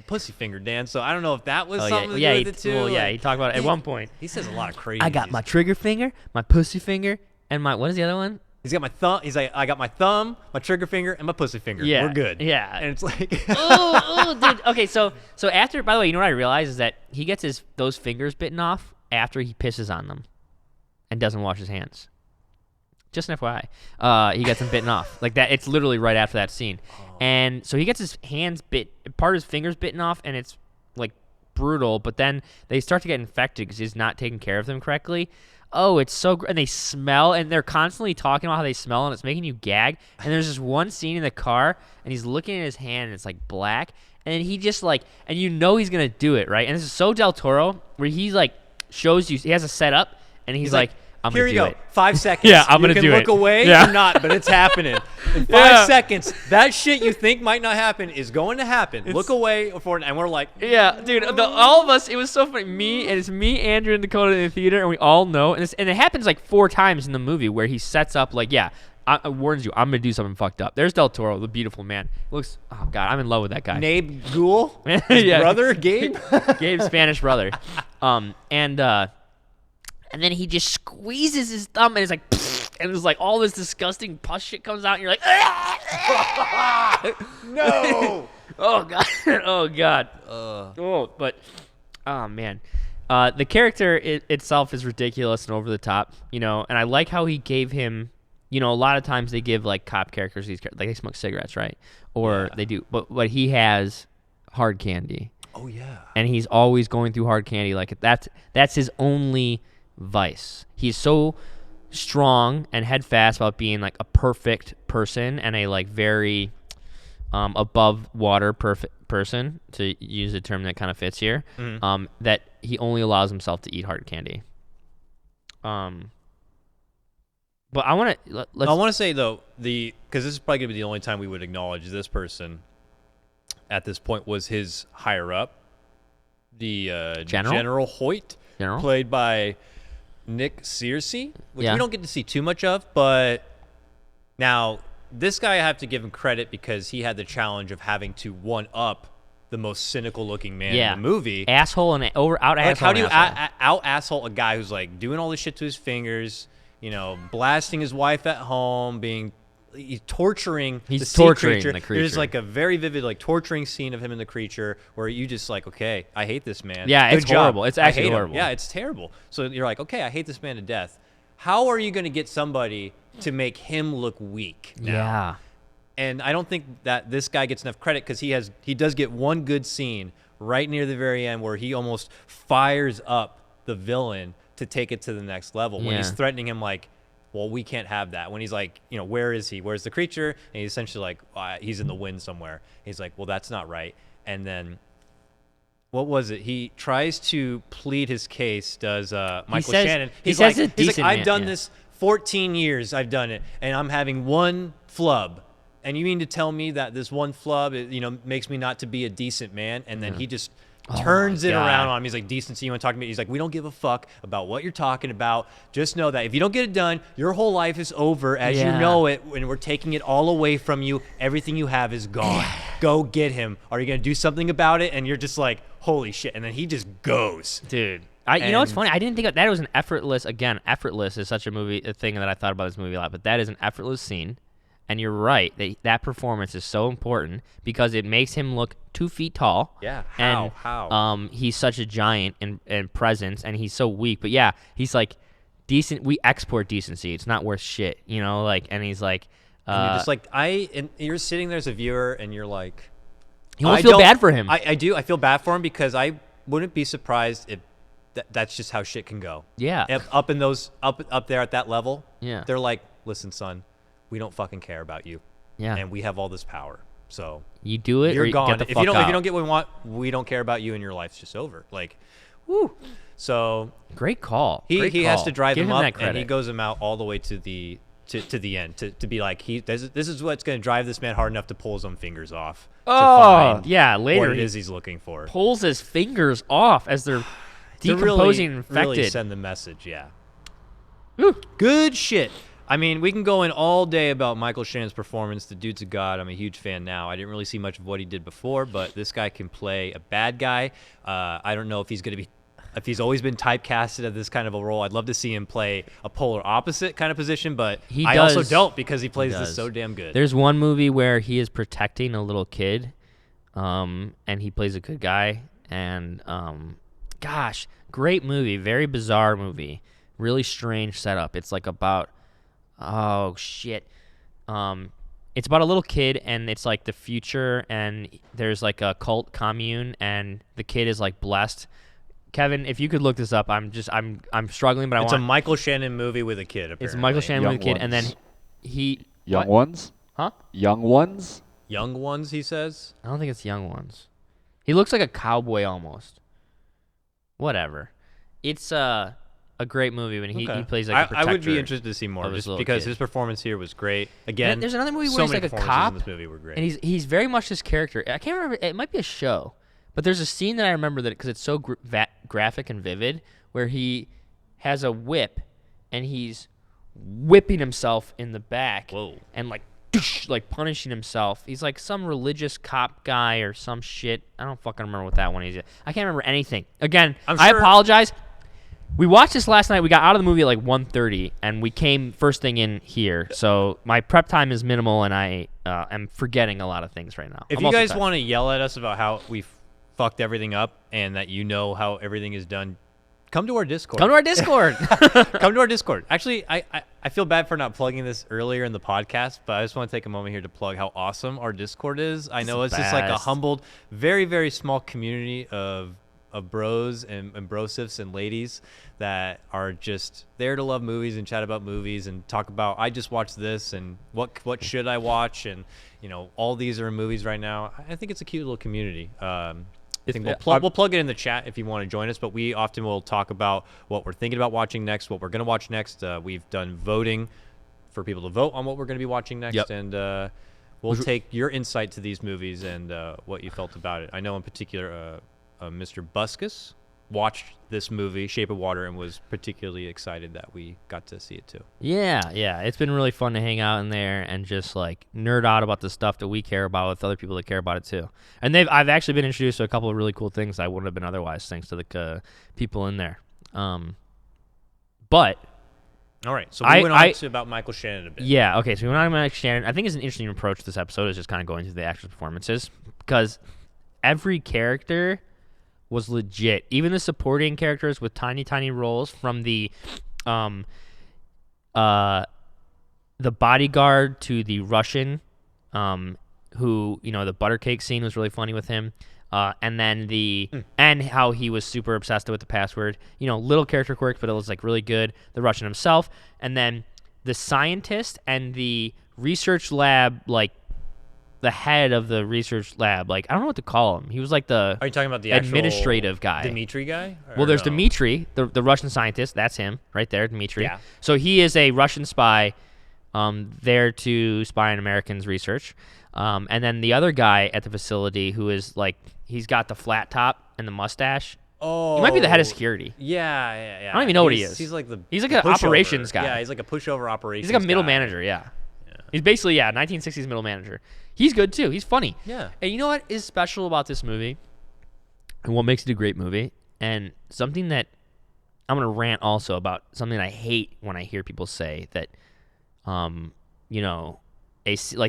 pussy finger, Dan, so I don't know if that was something to do with it too. Well, yeah, like, he talked about it at one point. He says a lot of crazy. I got my trigger finger, my pussy finger, and my, what is the other one? He's got my thumb. He's like, I got my thumb, my trigger finger, and my pussy finger. Yeah, We're good. yeah. And it's like, oh, dude. Okay, so after, by the way, you know what I realized is that he gets those fingers bitten off after he pisses on them and doesn't wash his hands. Just an FYI. He gets them bitten off. Like that, it's literally right after that scene. And so he gets his hands part of his fingers bitten off, and it's like brutal, but then they start to get infected because he's not taking care of them correctly. Oh, it's so and they smell, and they're constantly talking about how they smell, and it's making you gag. And there's this one scene in the car, and he's looking at his hand, and it's like black, and he just like, and you know he's gonna do it, right? And this is so Del Toro, where he's like shows you, he has a setup, and he's like, I'm here gonna you do go. it. 5 seconds. Yeah, I'm gonna you do can it. look away Yeah. or not, but it's happening. In 5 Yeah. seconds, that shit you think might not happen is going to happen. Look away for it, and we're like, Yeah, dude, all of us, it was so funny. It's me, Andrew, and Dakota in the theater, and we all know. And it happens like 4 times in the movie where he sets up, like, I warns you, I'm going to do something fucked up. There's Del Toro, the beautiful man. Looks, oh, God, I'm in love with that guy. Nabe Ghoul, his Yeah. brother, Gabe. Gabe's Spanish brother. And then he just squeezes his thumb, and it's like, and it's like all this disgusting pus shit comes out, and you're like, No. oh God, oh God, oh man, the character itself is ridiculous and over the top, and I like how he gave him, a lot of times they give like cop characters like they smoke cigarettes, right, or they do, but he has hard candy. Oh yeah. And he's always going through hard candy, like that's his only vice. He's so strong and head fast about being like a perfect person and a like very above water perfect person, to use a term that kind of fits here. That he only allows himself to eat hard candy. But I want to say though, because this is probably gonna be the only time we would acknowledge this person at this point, was his higher up, the General Hoyt, played by Nick Searcy, which we don't get to see too much of, but now this guy, I have to give him credit because he had the challenge of having to one up the most cynical looking man in the movie. Asshole and out asshole. How do you out asshole a guy who's like doing all this shit to his fingers, blasting his wife at home, he's torturing the creature. There's like a very vivid like torturing scene of him and the creature where you just like, okay, I hate this man. Yeah, it's Good job. horrible. It's actually I hate horrible. Him. Yeah, it's terrible. So you're like, okay, I hate this man to death. How are you going to get somebody to make him look weak now? Yeah. And I don't think that this guy gets enough credit because he does get one good scene right near the very end where he almost fires up the villain to take it to the next level when he's threatening him like, well, we can't have that. When he's like, where is he? Where's the creature? And he's essentially like, he's in the wind somewhere. He's like, well, that's not right. And then, what was it? He tries to plead his case, does Michael Shannon. He's like, I've done this 14 years, I've done it, and I'm having one flub. And you mean to tell me that this one flub, makes me not to be a decent man? And then he just turns it around on him. He's like, decency, you want to talk to me? He's like, we don't give a fuck about what you're talking about. Just know that if you don't get it done, your whole life is over as you know it, and we're taking it all away from you. Everything you have is gone. Go get him. Are you going to do something about it? And you're just like, holy shit. And then he just goes. Dude. You know what's funny? I didn't think that was an effortless, effortless is such a thing that I thought about this movie a lot, but that is an effortless scene. And you're right, that performance is so important because it makes him look 2 feet tall. Yeah, how? He's such a giant in presence, and he's so weak. But yeah, he's like decent. We export decency. It's not worth shit, and he's like, and you're just like, and you're sitting there as a viewer, and you're like, you almost feel bad for him. I do. I feel bad for him because I wouldn't be surprised if that's just how shit can go. Yeah. Up in those up there at that level. Yeah. They're like, listen, son, we don't fucking care about you. Yeah. And we have all this power. So You do it, you're or you gone. get the If fuck you don't out. if you don't get what we want, we don't care about you, and your life's just over. Like, woo. So Great call. he Great has call. to drive Give him him up, that credit. and he goes him out all the way to the end to be like, this is what's going to drive this man hard enough to pull his own fingers off. To find yeah. Later, what it he is he's looking for. pulls his fingers off as they're To decomposing and infected. Really send the message, yeah. Woo. Good shit. I mean, we can go in all day about Michael Shannon's performance. The dude's a god. I'm a huge fan now. I didn't really see much of what he did before, but this guy can play a bad guy. I don't know if he's always been typecasted as this kind of a role. I'd love to see him play a polar opposite kind of position, but I also don't because he plays this so damn good. There's one movie where he is protecting a little kid, and he plays a good guy. And gosh, great movie, very bizarre movie, really strange setup. It's like about it's about a little kid, and it's like the future, and there's like a cult commune, and the kid is like blessed. Kevin, if you could look this up, I'm struggling, but It's a Michael Shannon movie with a kid, apparently. It's a Michael Shannon Young with a kid, and then Ones. he Young what? Ones? Huh? Young Ones? Young Ones, he says. I don't think it's Young Ones. He looks like a cowboy almost. Whatever. It's a great movie when he plays like a protector. I would be interested to see more of his just little because kid. his performance here was great. Again, There's another movie so where he's many like a performances cop, in this movie were great. and he's very much this character. I can't remember. It might be a show, but there's a scene that I remember that because it's so graphic and vivid, where he has a whip, and he's whipping himself in the back, and like punishing himself. He's like some religious cop guy or some shit. I don't fucking remember what that one is. I can't remember anything. Again, I apologize. We watched this last night. We got out of the movie at like 1:30, and we came first thing in here. So my prep time is minimal, and I am forgetting a lot of things right now. If you guys want to yell at us about how we fucked everything up and that you know how everything is done, come to our Discord. Come to our Discord. Come to our Discord. Actually, I feel bad for not plugging this earlier in the podcast, but I just want to take a moment here to plug how awesome our Discord is. I know it's just like a humbled, very, very small community of bros and brosifs and ladies that are just there to love movies and chat about movies and talk about, I just watched this and what should I watch, and all these are in movies right now. I think it's a cute little community. I think we'll plug it in the chat if you want to join us, but we often will talk about what we're thinking about watching next, what we're going to watch next. We've done voting for people to vote on what we're going to be watching next, and we'll take your insight to these movies and what you felt about it. I know in particular Mr. Buskus watched this movie, Shape of Water, and was particularly excited that we got to see it too. Yeah. It's been really fun to hang out in there and just like nerd out about the stuff that we care about with other people that care about it too. And I've actually been introduced to a couple of really cool things I wouldn't have been otherwise, thanks to the people in there. But all right, so we went on to about Michael Shannon a bit. Yeah, okay, so we went on to Michael Shannon. I think it's an interesting approach to this episode is just kind of going through the actual performances because every character was legit. Even the supporting characters with tiny roles, from the bodyguard to the Russian, who, the butter cake scene was really funny with him. And then and how he was super obsessed with the password. Little character quirks, but it was like really good. The Russian himself, and then the scientist and the research lab, like the head of the research lab. Like, I don't know what to call him. He was like the Are you talking about the actual administrative guy? Dmitri guy? Well, there's Dmitri, the Russian scientist. That's him right there, Dmitri. Yeah. So he is a Russian spy, there to spy on Americans' research. And then the other guy at the facility who is like, he's got the flat top and the mustache. Oh, he might be the head of security. Yeah. I don't even know what he is. He's like he's like an operations guy. Yeah, he's like a pushover operations. He's like a middle guy. manager. Yeah. He's basically 1960s middle manager. He's good too. He's funny. Yeah. And you know what is special about this movie, and what makes it a great movie, and something that I'm gonna rant also about, something I hate when I hear people say that, like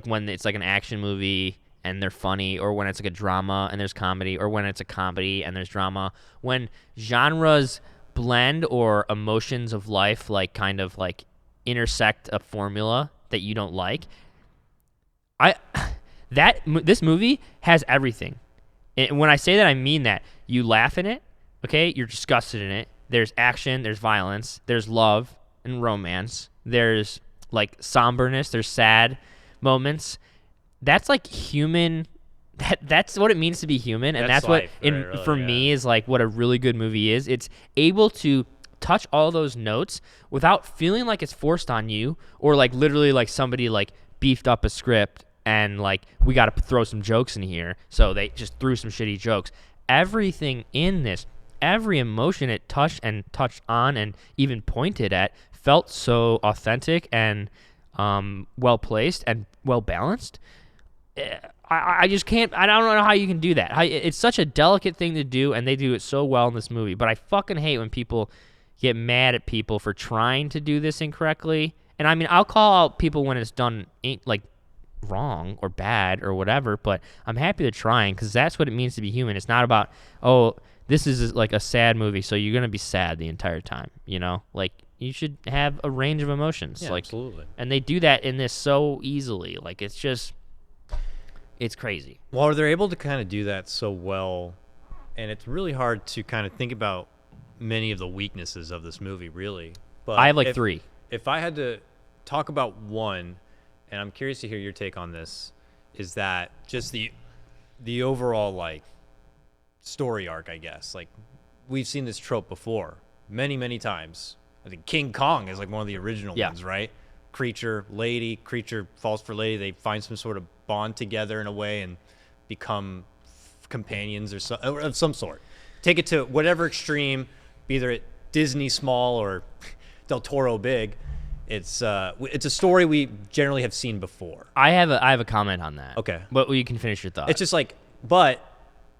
when it's like an action movie and they're funny, or when it's like a drama and there's comedy, or when it's a comedy and there's drama, when genres blend or emotions of life like kind of like intersect a formula that you don't like. This movie has everything. And when I say that, I mean that. You laugh in it, Okay, you're disgusted in it. There's action, there's violence, there's love and romance. There's like somberness, there's sad moments. That's like human. That's what it means to be human, and That's that's what life, right, really, for yeah. me is like what a really good movie is. It's able to touch all those notes without feeling like it's forced on you, or like literally like somebody like beefed up a script and like we got to throw some jokes in here, so they just threw some shitty jokes. Everything in this, every emotion it touched on and even pointed at felt so authentic and well placed and well balanced. I just can't. I don't know how you can do that. It's such a delicate thing to do, and they do it so well in this movie. But I fucking hate when people get mad at people for trying to do this incorrectly. And I mean, I'll call out people when it's done like wrong or bad or whatever. But I'm happy they're trying, because that's what it means to be human. It's not about, oh, this is like a sad movie, so you're gonna be sad the entire time. You know, like you should have a range of emotions. Yeah, like, absolutely. And they do that in this so easily. Like it's just. It's crazy. Well, they're able to kind of do that so well, and it's really hard to kind of think about many of the weaknesses of this movie, really. But I have like 3. If I had to talk about one, and I'm curious to hear your take on this, is that just the overall like story arc, I guess. Like we've seen this trope before many, many times. I think King Kong is like one of the original ones, right? Creature, lady, creature falls for lady. They find some sort of bond together in a way and become companions or of some sort. Take it to whatever extreme, be either at Disney small or Del Toro big. It's a story we generally have seen before. I have a comment on that. Okay. But you can finish your thought. It's just like, but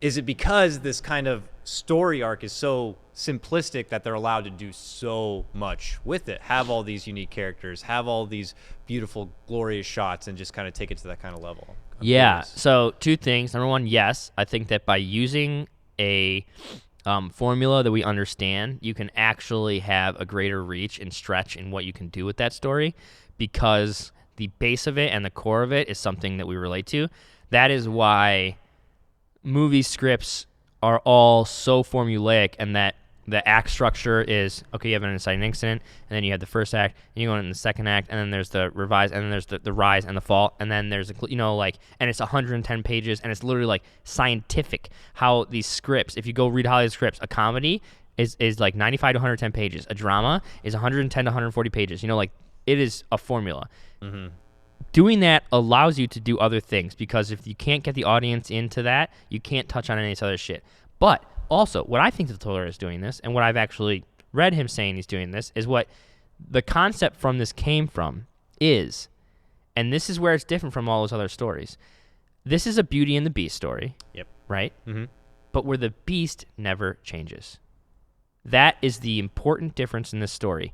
is it because this kind of story arc is so simplistic that they're allowed to do so much with it, have all these unique characters, have all these beautiful, glorious shots, and just kind of take it to that kind of level? Yeah. Curious. So 2 things. Number 1, yes, I think that by using a formula that we understand, you can actually have a greater reach and stretch in what you can do with that story, because the base of it and the core of it is something that we relate to. That is why movie scripts are all so formulaic, and that the act structure is, okay, you have an inciting incident, and then you have the first act, and you go in the second act, and then there's the revise, and then there's the rise and the fall, and then there's, and it's 110 pages, and it's literally like scientific how these scripts, if you go read Hollywood scripts, a comedy is like 95 to 110 pages. A drama is 110 to 140 pages. Like it is a formula. Mm-hmm. Doing that allows you to do other things, because if you can't get the audience into that, you can't touch on any of this other shit. But also, what I think Del Toro is doing this, and what I've actually read him saying he's doing this, is what the concept from this came from is, and this is where it's different from all those other stories. This is a Beauty and the Beast story. Yep. Right? Mm-hmm. But where the beast never changes. That is the important difference in this story.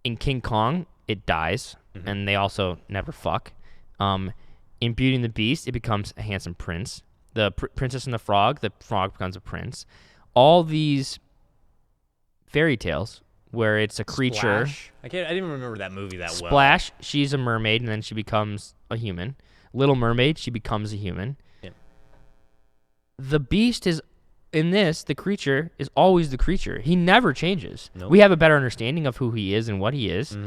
In King Kong, it dies, and they also never fuck. In Beauty and the Beast, it becomes a handsome prince. The Princess and the Frog becomes a prince. All these fairy tales where it's a creature. Splash. I didn't remember that movie that well. Splash, she's a mermaid, and then she becomes a human. Little Mermaid, she becomes a human. Yep. The beast is, in this, the creature is always the creature. He never changes. Nope. We have a better understanding of who he is and what he is,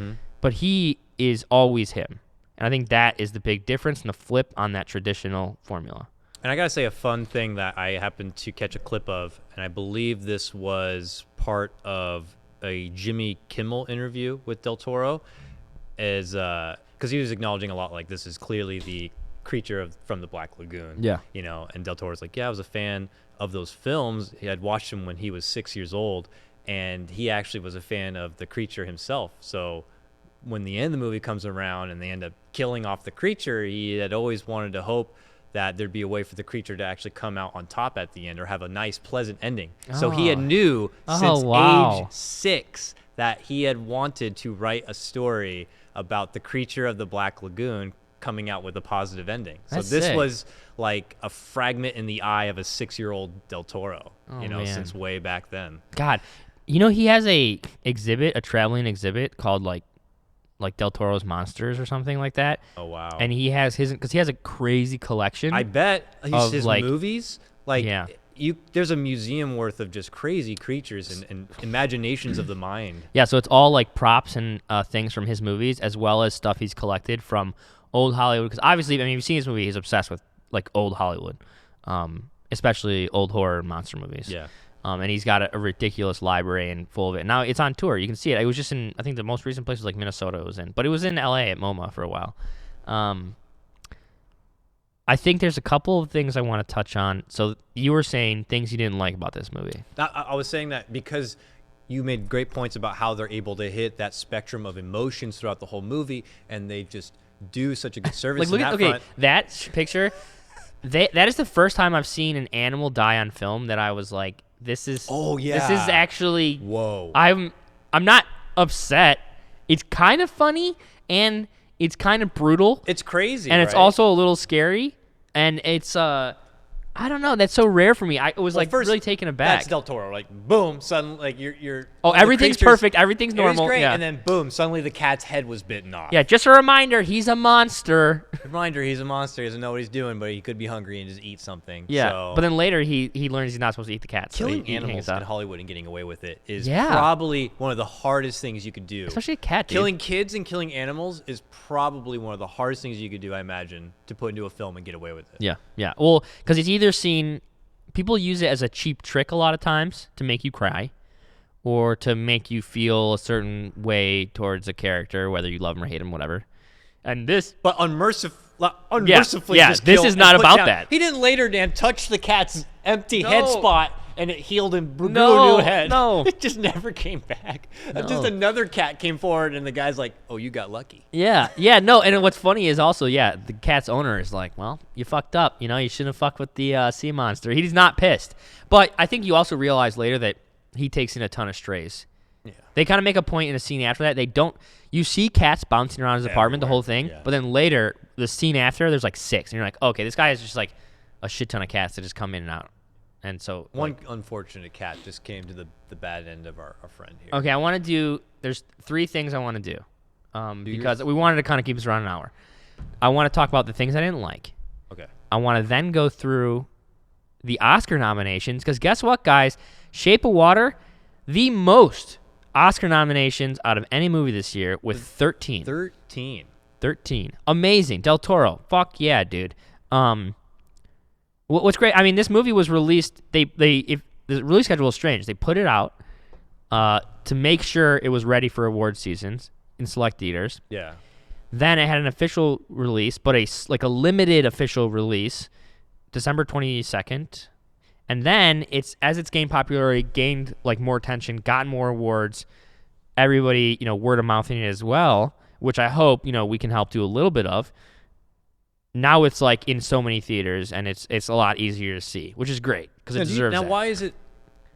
but he is always him. And I think that is the big difference and the flip on that traditional formula. And I gotta say, a fun thing that I happened to catch a clip of, and I believe this was part of a Jimmy Kimmel interview with Del Toro, is because he was acknowledging a lot like this is clearly the creature from the Black Lagoon. Yeah. And Del Toro's like, yeah, I was a fan of those films. He had watched them when he was 6 years old, and he actually was a fan of the creature himself. So when the end of the movie comes around and they end up killing off the creature, he had always wanted to hope that there'd be a way for the creature to actually come out on top at the end or have a nice, pleasant ending. So he had knew since age 6 that he had wanted to write a story about the creature of the Black Lagoon coming out with a positive ending. That's so this sick. was like a fragment in the eye of a 6-year-old Del Toro, man. since way back then. God, he has a traveling exhibit called like Del Toro's Monsters or something like that. Oh, wow. And he has because he has a crazy collection. I bet of, his like- movies, there's a museum worth of just crazy creatures and imaginations of the mind. Yeah, so it's all like props and things from his movies, as well as stuff he's collected from old Hollywood. Because obviously, I mean, you've seen his movie, he's obsessed with like old Hollywood, especially old horror and monster movies. Yeah. And he's got a ridiculous library and full of it. Now it's on tour. You can see it. It was just in, I think the most recent place was like Minnesota it was in, but it was in LA at MoMA for a while. I think there's a couple of things I want to touch on. So you were saying things you didn't like about this movie. I was saying that because you made great points about how they're able to hit that spectrum of emotions throughout the whole movie, and they just do such a good service. Like, look in at that front. that picture. That is the first time I've seen an animal die on film that I was like, this is. Oh yeah. This is actually. Whoa. I'm not upset. It's kind of funny and it's kind of brutal. It's crazy, and it's right? also a little scary. And it's I don't know. That's so rare for me. I was like first, really taken aback. That's Del Toro. Like boom, suddenly like you're. Oh, the everything's creatures- perfect. Everything's normal. Great, Yeah. and then boom, suddenly the cat's head was bitten off. Yeah, just a reminder, he's a monster. Reminder, he's a monster. He doesn't know what he's doing, but he could be hungry and just eat something. Yeah, So. but then later he learns he's not supposed to eat the cat. So Killing he animals hangs in out. Hollywood and getting away with it is Yeah. probably one of the hardest things you could do. Especially a cat, dude. Killing kids and killing animals is probably one of the hardest things you could do, I imagine, to put into a film and get away with it. Yeah. Well, because it's either seen, people use it as a cheap trick a lot of times to make you cry, or to make you feel a certain way towards a character, whether you love him or hate him, whatever. And this, But unmercifully yeah, just this kill is and not put about down. that. He didn't later, Dan, touch the cat's empty head No. spot and it healed and grew No, a new head. no. It just never came back. Just another cat came forward and the guy's like, oh, you got lucky. yeah, no. And what's funny is also, the cat's owner is like, well, you fucked up. You know, you shouldn't have fucked with the sea monster. He's not pissed. But I think you also realize later that he takes in a ton of strays. Yeah. They kind of make a point in a scene after that. They don't. You see cats bouncing around his apartment, the whole thing. yeah. But then later, the scene after, there's like 6, and you're like, okay, this guy is just like a shit ton of cats that just come in and out. And so One unfortunate cat just came to the bad end of our friend here. okay, I want to do. There's 3 things I want to do, because we wanted to kind of keep us around an hour. I want to talk about the things I didn't like. Okay. I want to then go through the Oscar nominations, because guess what, guys? Shape of Water, the most Oscar nominations out of any movie this year with 13. 13. Amazing. Del Toro. Fuck yeah, dude. What's great, I mean, this movie was released, if the release schedule is strange. They put it out to make sure it was ready for award seasons in select theaters. Yeah. Then it had an official release, but a limited official release, December 22nd. And then as it's gained popularity, gained like more attention, gotten more awards, everybody, word of mouthing it as well, which I hope, we can help do a little bit of. Now it's like in so many theaters, and it's a lot easier to see, which is great because it deserves Now, that. why is it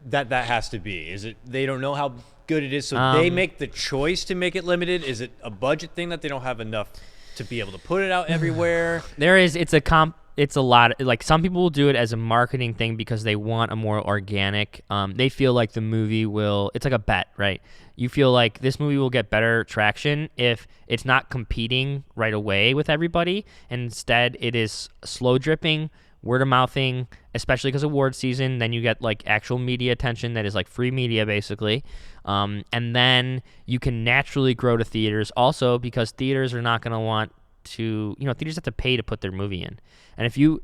that has to be? Is it they don't know how good it is, so they make the choice to make it limited? Is it a budget thing that they don't have enough to be able to put it out everywhere? It's a lot. Like, some people will do it as a marketing thing because they want a more organic. They feel like the movie will. It's like a bet, right? You feel like this movie will get better traction if it's not competing right away with everybody, and instead it is slow dripping, word of mouthing, especially because award season. Then you get like actual media attention that is like free media basically, and then you can naturally grow to theaters also because theaters are not going to want to, theaters have to pay to put their movie in. And if you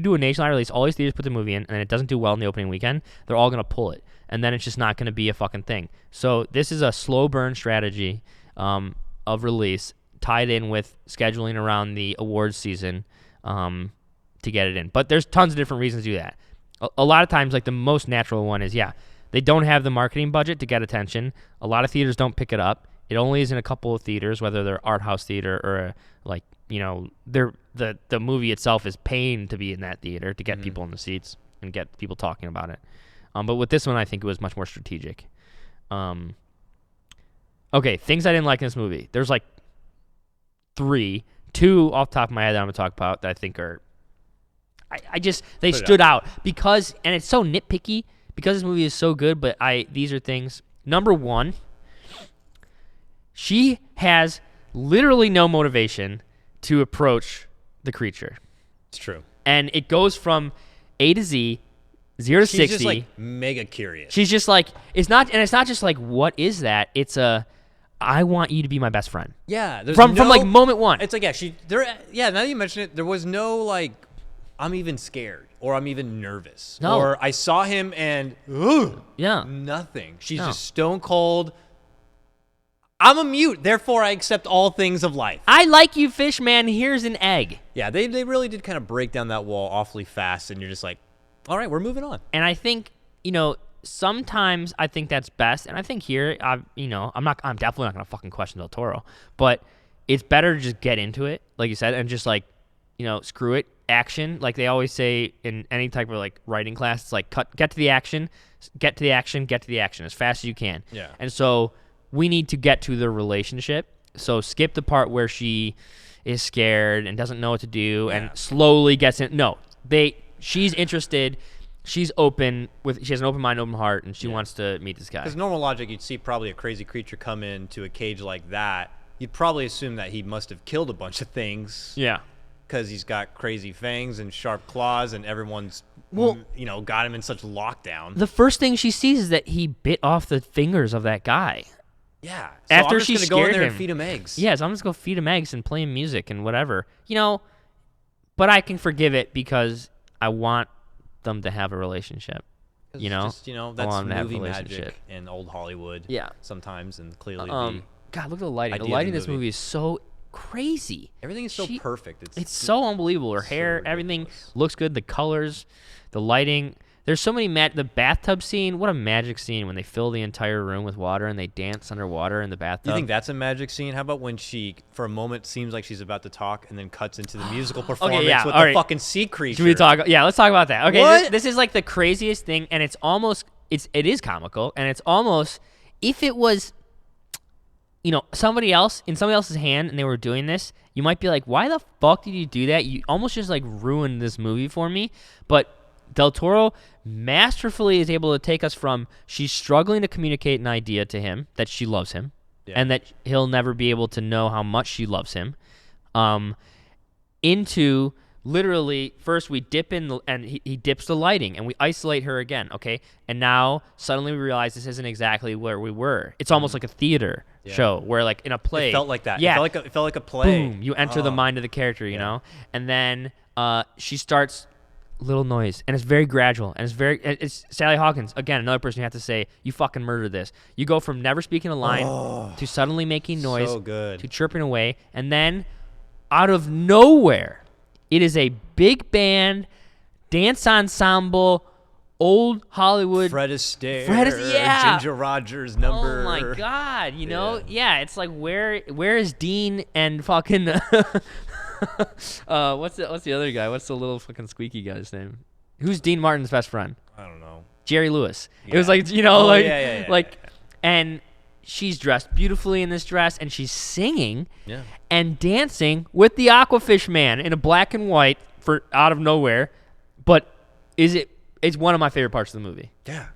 do a nationwide release, all these theaters put the movie in, and it doesn't do well in the opening weekend, they're all going to pull it. And then it's just not going to be a fucking thing. So this is a slow burn strategy of release tied in with scheduling around the awards season to get it in. But there's tons of different reasons to do that. A lot of times, like the most natural one is, they don't have the marketing budget to get attention. A lot of theaters don't pick it up. It only is in a couple of theaters, whether they're art house theater or the movie itself is paying to be in that theater to get people in the seats and get people talking about it. But with this one, I think it was much more strategic. Okay, things I didn't like in this movie. There's like 3, 2 off the top of my head that I'm gonna talk about that I think are, they stood out because, and it's so nitpicky because this movie is so good. But these are things. Number 1. She has literally no motivation to approach the creature. It's true. And it goes from A to Z 0 to She's 60. just like mega curious. She's just like, it's not just like, what is that? It's I want you to be my best friend. Yeah, there's From no, like moment one. It's like now that you mention it, there was no like I'm even scared or I'm even nervous. No. Or I saw him and Yeah. nothing. She's No. just stone cold. I'm a mute, therefore I accept all things of life. I like you, fish man. Here's an egg. Yeah, they really did kind of break down that wall awfully fast, and you're just like, all right, we're moving on. And I think, sometimes I think that's best. And I think here, I'm definitely not going to fucking question Del Toro. But it's better to just get into it, like you said, and just like, screw it, action. Like they always say in any type of like writing class, it's like get to the action as fast as you can. Yeah. And so we need to get to the relationship. So skip the part where she is scared and doesn't know what to do and slowly gets in. No, she's interested. She's open she has an open mind, open heart, and she wants to meet this guy. Because normal logic, you'd see probably a crazy creature come into a cage like that. You'd probably assume that he must have killed a bunch of things. Yeah. Because he's got crazy fangs and sharp claws, and everyone's, got him in such lockdown. The first thing she sees is that he bit off the fingers of that guy. Yeah. So After I'm just she gonna go in scared there him. and feed him eggs. Yeah, so I'm just going to feed him eggs and play him music and whatever. But I can forgive it because I want them to have a relationship. Just, I that's want them to have a movie relationship. magic in old Hollywood. Yeah. Sometimes, and clearly God, look at the lighting. idea The of lighting in the this movie. movie is so crazy. everything is so perfect. It's so unbelievable. Her hair, everything looks good. The colors, the lighting. There's so many the bathtub scene. What a magic scene when they fill the entire room with water and they dance underwater in the bathtub. You think that's a magic scene? How about when she, for a moment, seems like she's about to talk and then cuts into the musical performance with all the right. fucking sea creature? Should we talk? Yeah, let's talk about that. Okay, What? this is like the craziest thing, and it is comical, and it's almost, if it was, somebody else in somebody else's hand and they were doing this, you might be like, why the fuck did you do that? You almost just like ruined this movie for me. But Del Toro masterfully is able to take us from she's struggling to communicate an idea to him that she loves him, and that he'll never be able to know how much she loves him, into literally first we dip in and he dips the lighting and we isolate her again, okay? And now suddenly we realize this isn't exactly where we were. It's almost like a theater show where like in a play. It felt like that. Yeah. It felt like a play. Boom, you enter the mind of the character, you know? And then she starts little noise, and it's very gradual, and it's Sally Hawkins, again, another person you have to say, you fucking murdered this. You go from never speaking a line to suddenly making noise so good. to chirping away, and then out of nowhere, it is a big band, dance ensemble, old Hollywood. Fred Astaire, Ginger Rogers number. Oh my God, it's like where is Dean and fucking what's the other guy? What's the little fucking squeaky guy's name? Who's Dean Martin's best friend? I don't know. Jerry Lewis. Yeah. It was like, yeah. And she's dressed beautifully in this dress, and she's singing Yeah. and dancing with the Aquafish Man in a black and white for out of nowhere. But it's one of my favorite parts of the movie. Yeah.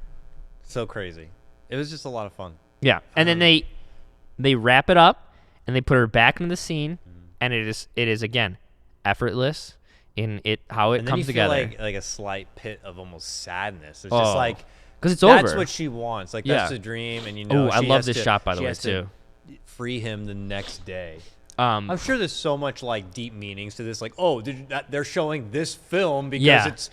So crazy. It was just a lot of fun. Yeah. And then they wrap it up and they put her back into the scene, and it is again effortless in how it And then comes you together. feel like a slight pit of almost sadness. It's just like, because it's that's over. what she wants. Like, Yeah. that's the dream, and I she love has this to- shot, by the she way, has to too. free him the next day. Um, I'm sure there's so much like deep meanings to this. Like, they're showing this film because Yeah. it's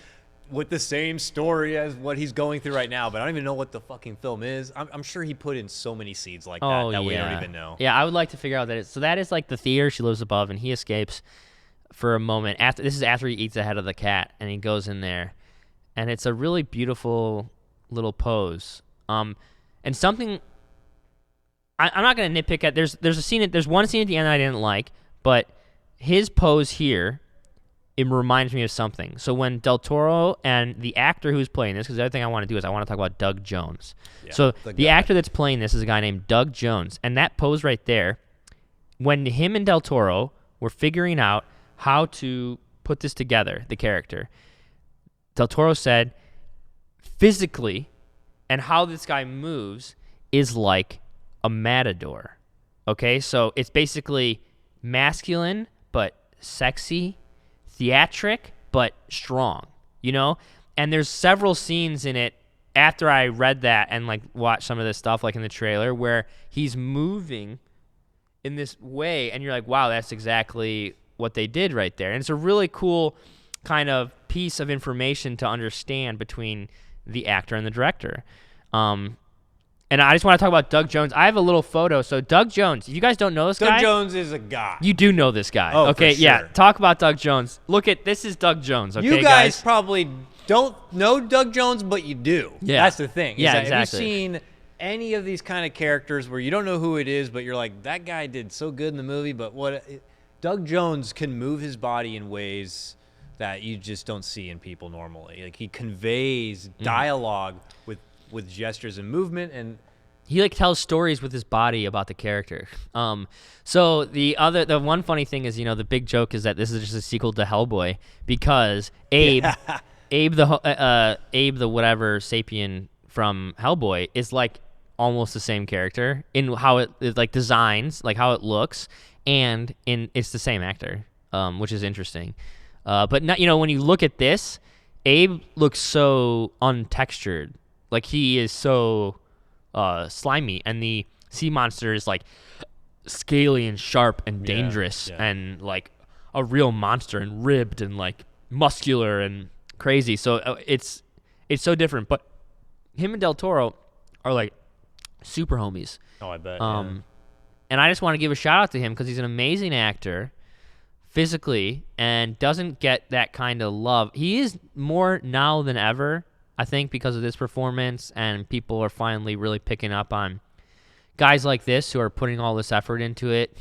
with the same story as what he's going through right now. But I don't even know what the fucking film is. I'm sure he put in so many seeds like that we don't even know. Yeah, I would like to figure out so that is like the theater she lives above, and he escapes for a moment. This is after he eats the head of the cat, and he goes in there, and it's a really beautiful little pose. And something I'm not gonna nitpick at. There's one scene at the end that I didn't like, but his pose here, it reminds me of something. So when Del Toro and the actor who's playing this, because the other thing I want to do is I want to talk about Doug Jones. Yeah, so the the guy. actor that's playing this is a guy named Doug Jones, and that pose right there, when him and Del Toro were figuring out how to put this together, the character, Del Toro said, physically, and how this guy moves is like a matador. Okay, so it's basically masculine but sexy, theatric but strong, And there's several scenes in it after I read that and like watched some of this stuff like in the trailer where he's moving in this way and you're like, wow, that's exactly what they did right there. And it's a really cool kind of piece of information to understand between the actor and the director. And I just want to talk about Doug Jones. I have a little photo. So Doug Jones, if you guys don't know this guy. Doug Jones is a guy. You do know this guy. Oh, okay, for yeah. sure. Talk about Doug Jones. This is Doug Jones, okay, You guys probably don't know Doug Jones, but you do. Yeah. That's the thing. Yeah, Have exactly. you seen any of these kind of characters where you don't know who it is, but you're like, that guy did so good in the movie, but Doug Jones can move his body in ways that you just don't see in people normally. Like, he conveys dialogue with gestures and movement, and he like tells stories with his body about the character. So the one funny thing is, the big joke is that this is just a sequel to Hellboy because Abe the whatever sapien from Hellboy is like almost the same character in how it like designs, like how it looks, and it's the same actor, which is interesting. But not, when you look at this, Abe looks so untextured, like he is so slimy, and the sea monster is like scaly and sharp and dangerous and like a real monster and ribbed and like muscular and crazy. So it's so different. But him and Del Toro are like super homies. oh, I bet. And I just want to give a shout out to him because he's an amazing actor physically and doesn't get that kind of love. He is more now than ever, I think, because of this performance, and people are finally really picking up on guys like this who are putting all this effort into it.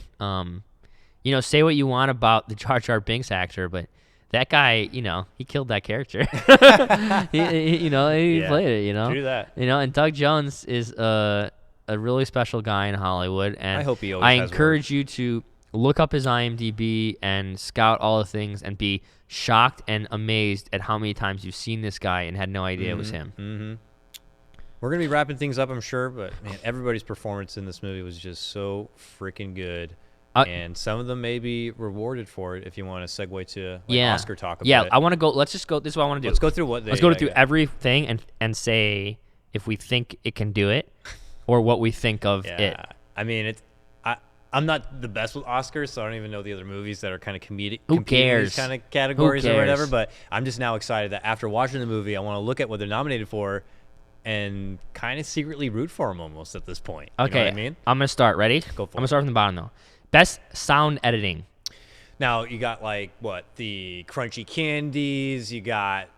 Say what you want about the Jar Jar Binks actor, but that guy, he killed that character. he played it, True that. And Doug Jones is a really special guy in Hollywood, and I hope he always has encourage you to look up his IMDb and scout all the things and be shocked and amazed at how many times you've seen this guy and had no idea it was him. Mm-hmm. We're going to be wrapping things up, I'm sure, but man, everybody's performance in this movie was just so freaking good. And some of them may be rewarded for it if you want to segue to Oscar talk about it. I want to go. Let's just go. This is what I want to do. Let's go through what they Let's go through everything and say if we think it can do it or what we think of it. I mean, I'm not the best with Oscars, so I don't even know the other movies that are kind of competing Who in cares? these kind of categories Who or cares? whatever. But I'm just now excited that after watching the movie, I want to look at what they're nominated for and kind of secretly root for them almost at this point. Okay, You know what I mean? I'm gonna start. Ready? Go for I'm gonna it. start from the bottom though. Best sound editing. Now, you got the crunchy candies, you got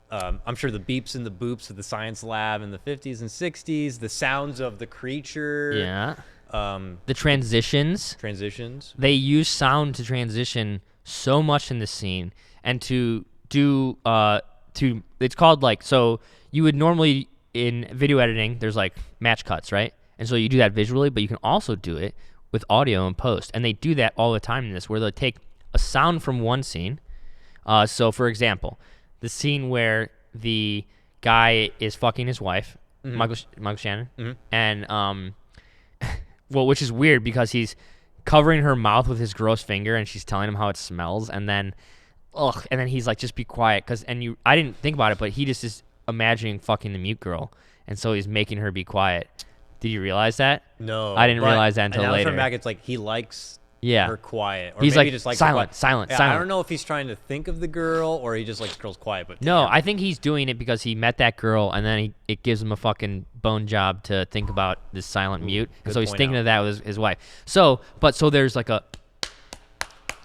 I'm sure the beeps and the boops of the science lab in the 50s and 60s, the sounds of the creature. Yeah. The transitions. Transitions. They use sound to transition so much in this scene, and to do it's called so you would normally in video editing there's like match cuts, right? And so you do that visually, but you can also do it with audio and post, and they do that all the time in this, where they'll take a sound from one scene. So for example, the scene where the guy is fucking his wife, Michael Shannon, and which is weird because he's covering her mouth with his gross finger and she's telling him how it smells, and then he's like, just be quiet, I didn't think about it, but he just is imagining fucking the mute girl, and so he's making her be quiet. Did you realize that? No, I didn't realize that until and later. From back, it's like he likes Yeah. her quiet, or He's maybe like, just likes silent, her silent, quiet. silent. I don't know if he's trying to think of the girl or he just likes girls quiet. But No, I think he's doing it because he met that girl, and then it gives him a fucking bone job to think about this silent mute, and good so he's point thinking out. of that with his wife. So there's like a,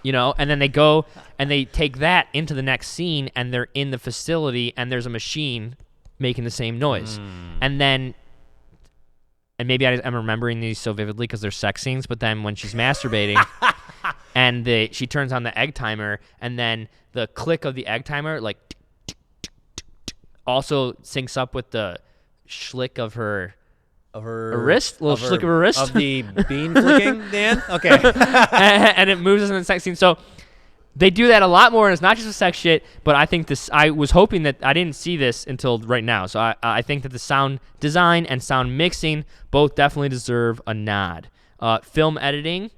and then they go and they take that into the next scene, and they're in the facility, and there's a machine making the same noise, and then. And maybe I'm remembering these so vividly because they're sex scenes, but then when she's masturbating and she turns on the egg timer, and then the click of the egg timer like also syncs up with the schlick of her wrist, little schlick of her wrist. Of the bean flicking, Dan? Okay. and it moves us in the sex scene. So they do that a lot more, and it's not just a sex shit, but I think I was hoping that I didn't see this until right now. So I think that the sound design and sound mixing both definitely deserve a nod. Film editing,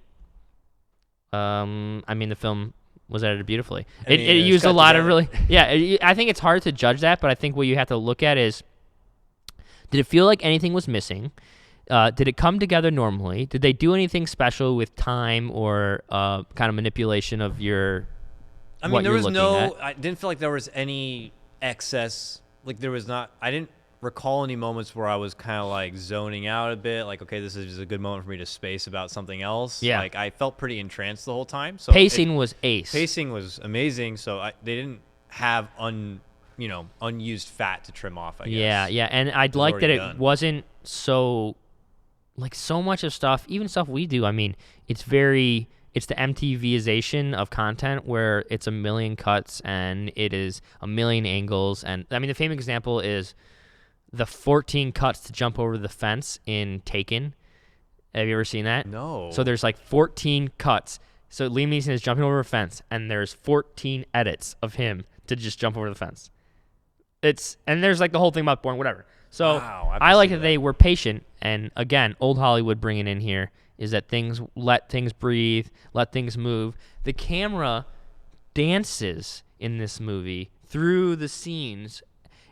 the film was edited beautifully. I mean, It it's used a got lot of together. really I think it's hard to judge that, but I think what you have to look at is, did it feel like anything was missing? Did it come together normally? Did they do anything special with time or kind of manipulation of your? I what mean, there you're was looking at? I didn't feel like there was any excess. Like there was not. I didn't recall any moments where I was kind of like zoning out a bit. Like, okay, this is a good moment for me to space about something else. Yeah. Like I felt pretty entranced the whole time. So Pacing was ace. pacing was amazing. So they didn't have unused fat to trim off. I guess. Yeah, and I'd like that already it done. wasn't so, like so much of stuff, even stuff we do. I mean, it's the MTVization of content where it's a million cuts and it is a million angles. And I mean, the famous example is the 14 cuts to jump over the fence in Taken. Have you ever seen that? No. So there's like 14 cuts. So Liam Neeson is jumping over a fence, and there's 14 edits of him to just jump over the fence. And there's like the whole thing about Bourne, whatever. So Wow, I have to I like see that that. they were patient, and again, old Hollywood bringing in here is that let things breathe, let things move. The camera dances in this movie through the scenes.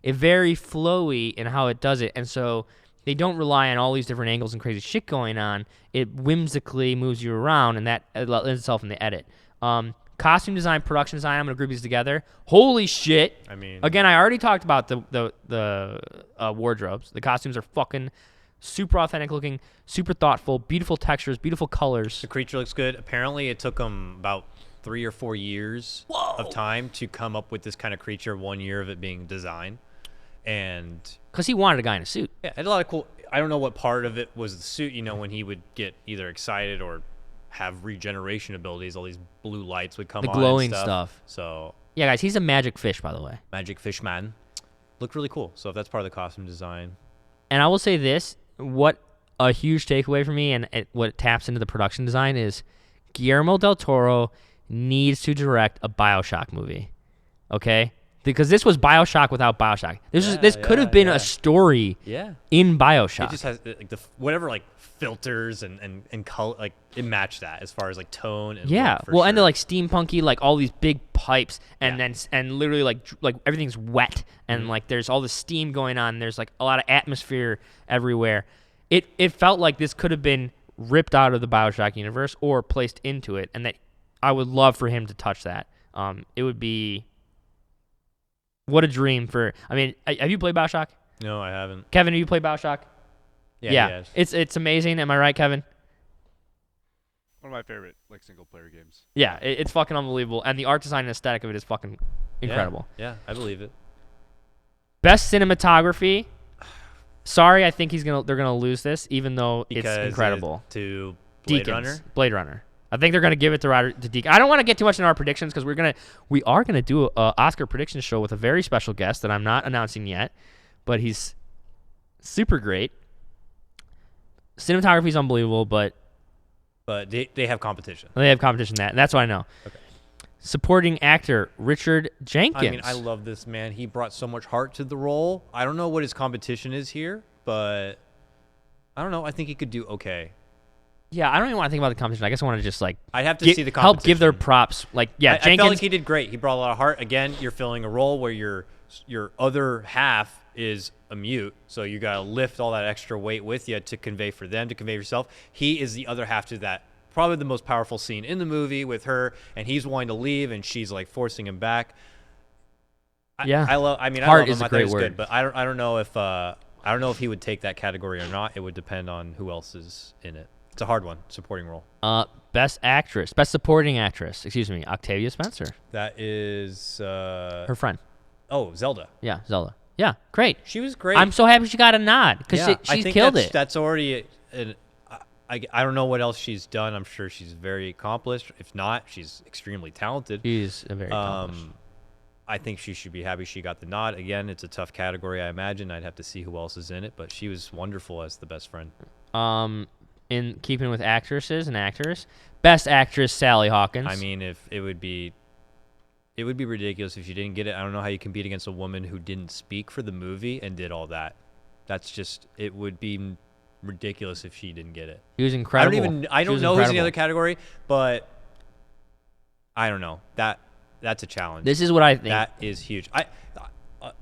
It's very flowy in how it does it, and so they don't rely on all these different angles and crazy shit going on. It whimsically moves you around, and that lends itself in the edit. Costume design, production design, I'm going to group these together. Holy shit. I mean- Again, I already talked about the wardrobes. The costumes are fucking super authentic looking, super thoughtful, beautiful textures, beautiful colors. The creature looks good. Apparently, it took them about 3 or 4 years of time to come up with this kind of creature. 1 year of it being designed, and Because he wanted a guy in a suit. yeah, it had a lot of cool. I don't know what part of it was the suit. You know, when he would get either excited or have regeneration abilities, all these blue lights would come The on. and glowing stuff. So Yeah, guys, he's a magic fish, by the way. Magic Fish Man looked really cool. So if that's part of the costume design, And I will say this, what a huge takeaway for me and what it taps into the production design is Guillermo del Toro needs to direct a BioShock movie. Okay? Because this was BioShock without BioShock. This could have been yeah. a story yeah, in BioShock. it just has like the whatever like filters and color, like it matched that as far as like tone and Yeah, look, for well, and they're sure. like steampunky, like all these big pipes, and Yeah. and literally like everything's wet, and like there's all this steam going on. There's like a lot of atmosphere everywhere. It felt like this could have been ripped out of the BioShock universe or placed into it, and that I would love for him to touch that. It would be what a dream for. I mean, have you played BioShock? No, I haven't. Kevin, have you played BioShock? Yeah. It's amazing. Am I right, Kevin? One of my favorite single player games. Yeah, it's fucking unbelievable, and the art design and aesthetic of it is fucking incredible. Yeah, I believe it. Best cinematography. Sorry, I think they're gonna lose this, even though Because it's incredible. to Blade Runner. Blade Runner. I think they're gonna give it to Deacon. I don't want to get too much in our predictions because we are gonna do a Oscar prediction show with a very special guest that I'm not announcing yet, but he's super great. Cinematography is unbelievable, but they have competition. they have competition and that's what I know. Okay. Supporting actor Richard Jenkins. I mean, I love this man. He brought so much heart to the role. I don't know what his competition is here, but I don't know. I think he could do okay. Yeah, I don't even want to think about the competition. I guess I want to just like I'd have to see the help give their competition. props. Like, yeah, I Jenkins. felt like he did great. He brought a lot of heart. Again, you're filling a role where your other half is a mute, so you got to lift all that extra weight with you to convey for them, to convey yourself. He is the other half to that. Probably the most powerful scene in the movie with her, and he's wanting to leave, and she's like forcing him back. Yeah. I love. I mean, I Heart love him. is a I thought great he was word. good, but I don't know if he would take that category or not. It would depend on who else is in it. It's a hard one. Supporting role. Best supporting actress. Excuse me, Octavia Spencer, That is her friend. oh, Zelda. Yeah, Zelda. Yeah, great. She was great. I'm so happy she got a nod because I she's think killed that's, it. That's already I don't know what else she's done. I'm sure she's very accomplished. If not, she's extremely talented. She's a very accomplished. I think she should be happy she got the nod. Again, it's a tough category, I imagine. I'd have to see who else is in it, but she was wonderful as the best friend. In keeping with actresses and actors, best actress Sally Hawkins. I mean, if it would be ridiculous if she didn't get it. I don't know how you compete against a woman who didn't speak for the movie and did all that. That's just, it would be ridiculous if she didn't get it. She was incredible. I don't know who's in the other category, but I don't know. That's a challenge. This is what I think. That is huge. I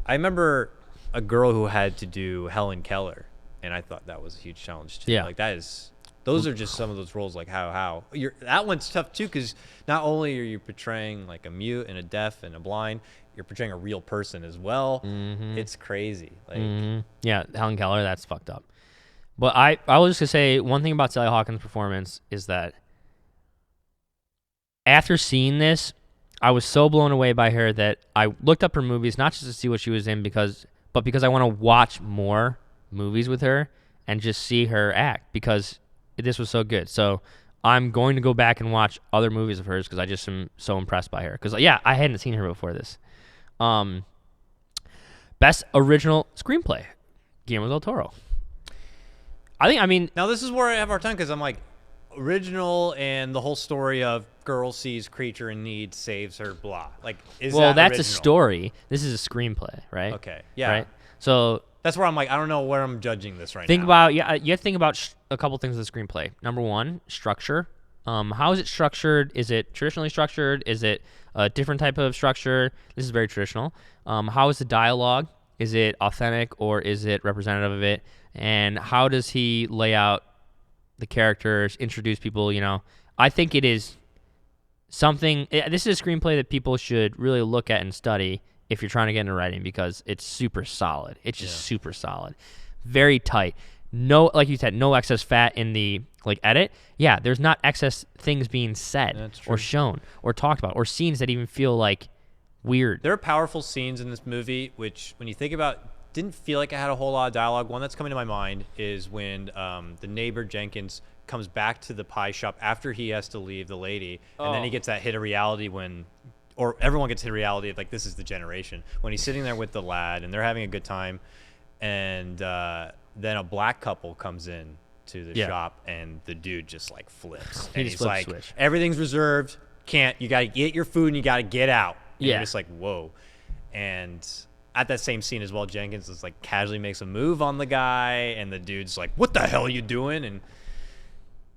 remember a girl who had to do Helen Keller, and I thought that was a huge challenge too. Yeah. Like those are just some of those roles. Like that one's tough too, because not only are you portraying like a mute and a deaf and a blind, you're portraying a real person as well. It's crazy. Like Yeah, Helen Keller, that's fucked up. But I was just gonna say one thing about Sally Hawkins' performance is that after seeing this, I was so blown away by her that I looked up her movies, not just to see what she was in, but because I want to watch more movies with her and just see her act, because this was so good. So I'm going to go back and watch other movies of hers because I just am so impressed by her. Because I hadn't seen her before this. Best original screenplay, Guillermo del Toro. I mean, now this is where I have our time, because I'm like, original and the whole story of girl sees creature in need, saves her, blah. Like, that's a original? story. This is a screenplay, right? Okay, yeah. Right. So that's where I'm like, I don't know where I'm judging this right think now. about you have to think about a couple things with the screenplay. Number one, structure. How is it structured? Is it traditionally structured? Is it a different type of structure? This is very traditional. How is the dialogue? Is it authentic or is it representative of it? And how does he lay out the characters, introduce people? I think it is something. This is a screenplay that people should really look at and study if you're trying to get into writing, because it's super solid. It's just super solid, very tight. No, like you said, no excess fat in the edit. Yeah, there's not excess things being said or shown or talked about or scenes that even feel like weird. There are powerful scenes in this movie, which when you think about, didn't feel like it had a whole lot of dialogue. One that's coming to my mind is when the neighbor Jenkins comes back to the pie shop after he has to leave the lady, and then he gets that hit of reality or everyone gets hit of reality of like, this is the generation, when he's sitting there with the lad and they're having a good time, and then a black couple comes in to the shop and the dude just like flips. And he's like, everything's reserved, you gotta get your food and you gotta get out. And you're just like, whoa. And at that same scene as well, Jenkins is like casually makes a move on the guy, and the dude's like, what the hell are you doing? And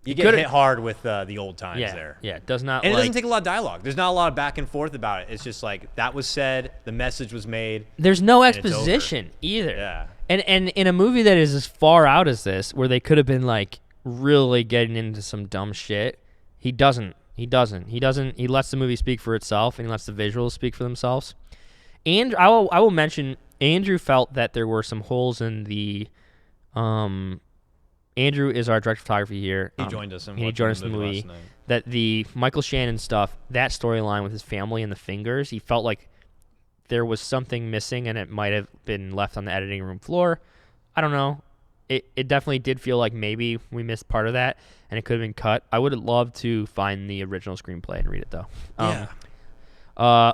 you get hit hard with the old times there. Yeah, it does not. And it doesn't take a lot of dialogue. There's not a lot of back and forth about it. It's just like, that was said, the message was made. There's no exposition either. Yeah. And in a movie that is as far out as this, where they could have been like really getting into some dumb shit, he doesn't. He lets the movie speak for itself, and he lets the visuals speak for themselves. And I will mention, Andrew felt that there were some holes in the. Andrew is our director of photography here. He joined us in the movie. last night. That the Michael Shannon stuff, that storyline with his family and the fingers, he felt like there was something missing, and it might have been left on the editing room floor. I don't know. It definitely did feel like maybe we missed part of that, and it could have been cut. I would have loved to find the original screenplay and read it, though.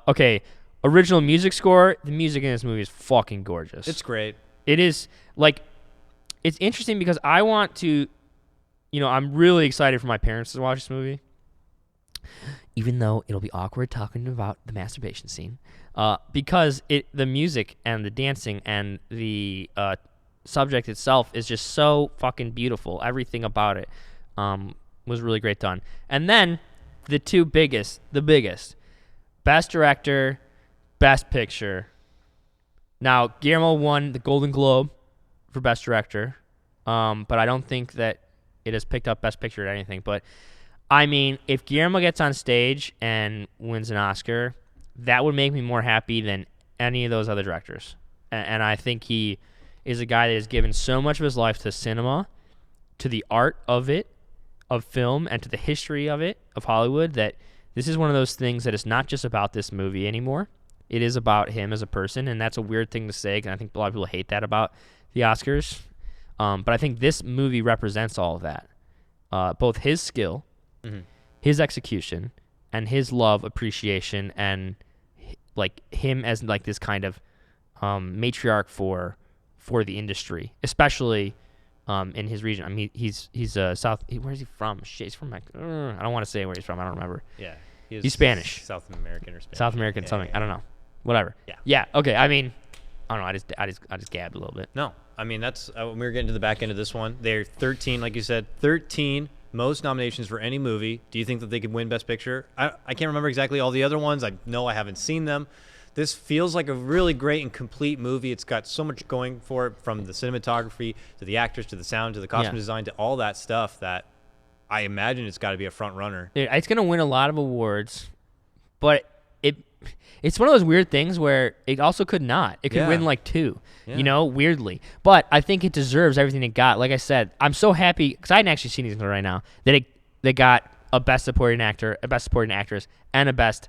Okay. Original music score. The music in this movie is fucking gorgeous. It's great. It is, like, it's interesting because I want to, I'm really excited for my parents to watch this movie, even though it'll be awkward talking about the masturbation scene, because the music and the dancing and the subject itself is just so fucking beautiful. Everything about it was really great done. And then the biggest, best director, best picture. Now, Guillermo won the Golden Globe for best director, but I don't think that it has picked up best picture or anything. But I mean, if Guillermo gets on stage and wins an Oscar, that would make me more happy than any of those other directors. And I think he is a guy that has given so much of his life to cinema, to the art of it, of film, and to the history of it, of Hollywood, that this is one of those things that is not just about this movie anymore. It is about him as a person, and that's a weird thing to say, and I think a lot of people hate that about the Oscars. But I think this movie represents all of that. Both his skill, his execution, and his love, appreciation, and like him as like this kind of matriarch for the industry, especially in his region. I mean, he's South. Where's he from? Shit, he's from. I don't want to say where he's from. I don't remember. Yeah, he's Spanish. South American or Spanish. South American something. Yeah. I don't know. Whatever. Yeah. Yeah. Okay. I mean, I don't know. I just gabbed a little bit. No, I mean that's when we were getting to the back end of this one. They're 13, like you said, 13 most nominations for any movie. Do you think that they could win Best Picture? I can't remember exactly all the other ones. I know I haven't seen them. This feels like a really great and complete movie. It's got so much going for it, from the cinematography to the actors to the sound to the costume design to all that stuff, that I imagine it's got to be a front runner. It's going to win a lot of awards, but it's one of those weird things where it also could not. It could win like 2, weirdly. But I think it deserves everything it got. Like I said, I'm so happy, because I hadn't actually seen these right now, that they got a Best Supporting Actor, a Best Supporting Actress, and a Best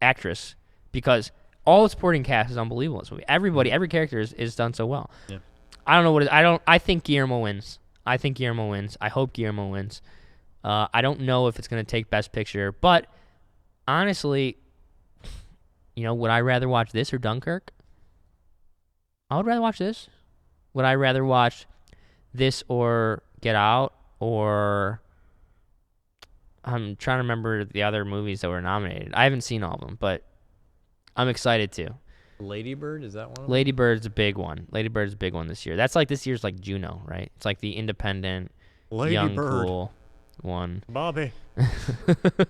Actress, because all the supporting cast is unbelievable in this movie. Every character is done so well. Yeah. I don't know what I think Guillermo wins. I hope Guillermo wins. I don't know if it's going to take Best Picture, but honestly, would I rather watch this or Dunkirk? I would rather watch this. Would I rather watch this or Get Out, or I'm trying to remember the other movies that were nominated. I haven't seen all of them, but I'm excited to. Lady Bird, is that one of them? Lady Bird's a big one. Lady Bird's a big one this year. That's like this year's like Juno, right? It's like the independent, young, cool one. Bobby.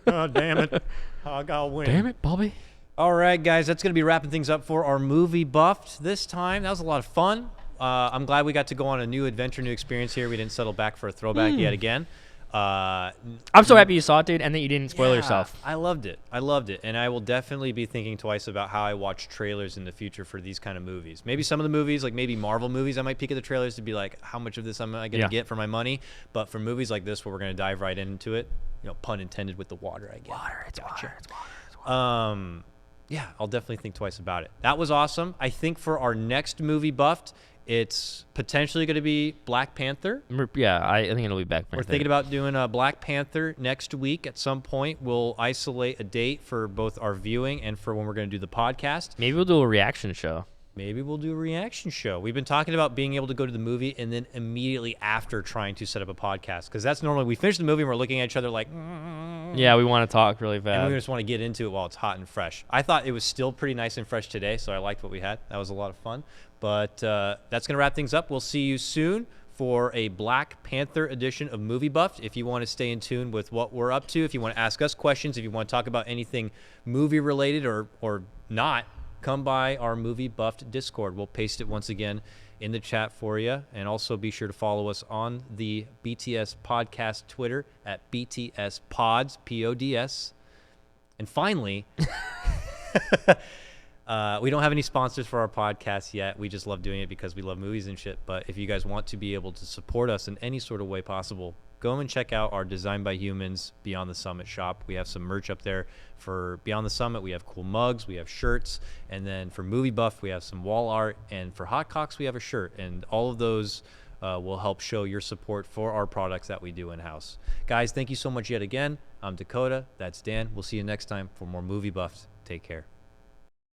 God damn it. I gotta win. Damn it, Bobby. All right, guys, that's going to be wrapping things up for our Movie Buffed this time. That was a lot of fun. I'm glad we got to go on a new adventure, new experience here. We didn't settle back for a throwback yet again. I'm so happy you saw it, dude, and that you didn't spoil yourself. I loved it. And I will definitely be thinking twice about how I watch trailers in the future for these kind of movies. Maybe some of the movies, like maybe Marvel movies, I might peek at the trailers to be like, how much of this am I going to get for my money? But for movies like this, where we're going to dive right into it, pun intended with the water, I guess. It's water. Yeah, I'll definitely think twice about it. That was awesome. I think for our next Movie Buffed, it's potentially going to be Black Panther. Yeah, I think it'll be Black Panther. We're thinking about doing a Black Panther next week at some point. We'll isolate a date for both our viewing and for when we're going to do the podcast. Maybe we'll do a reaction show. Maybe we'll do a reaction show. We've been talking about being able to go to the movie and then immediately after trying to set up a podcast, because that's normally we finish the movie and we're looking at each other like, yeah, we want to talk really fast. And we just want to get into it while it's hot and fresh. I thought it was still pretty nice and fresh today, so I liked what we had. That was a lot of fun. But that's going to wrap things up. We'll see you soon for a Black Panther edition of Movie Buffed. If you want to stay in tune with what we're up to, if you want to ask us questions, if you want to talk about anything movie related or not, come by our Movie Buffed Discord. We'll paste it once again in the chat for you. And also be sure to follow us on the BTS Podcast Twitter at BTS Pods, P-O-D-S. And finally, we don't have any sponsors for our podcast yet. We just love doing it because we love movies and shit. But if you guys want to be able to support us in any sort of way possible, go and check out our Designed by Humans Beyond the Summit shop. We have some merch up there for Beyond the Summit. We have cool mugs, we have shirts, and then for Movie Buff, we have some wall art, and for Hot Cocks, we have a shirt. And all of those will help show your support for our products that we do in-house. Guys, thank you so much yet again. I'm Dakota. That's Dan. We'll see you next time for more Movie Buffs. Take care.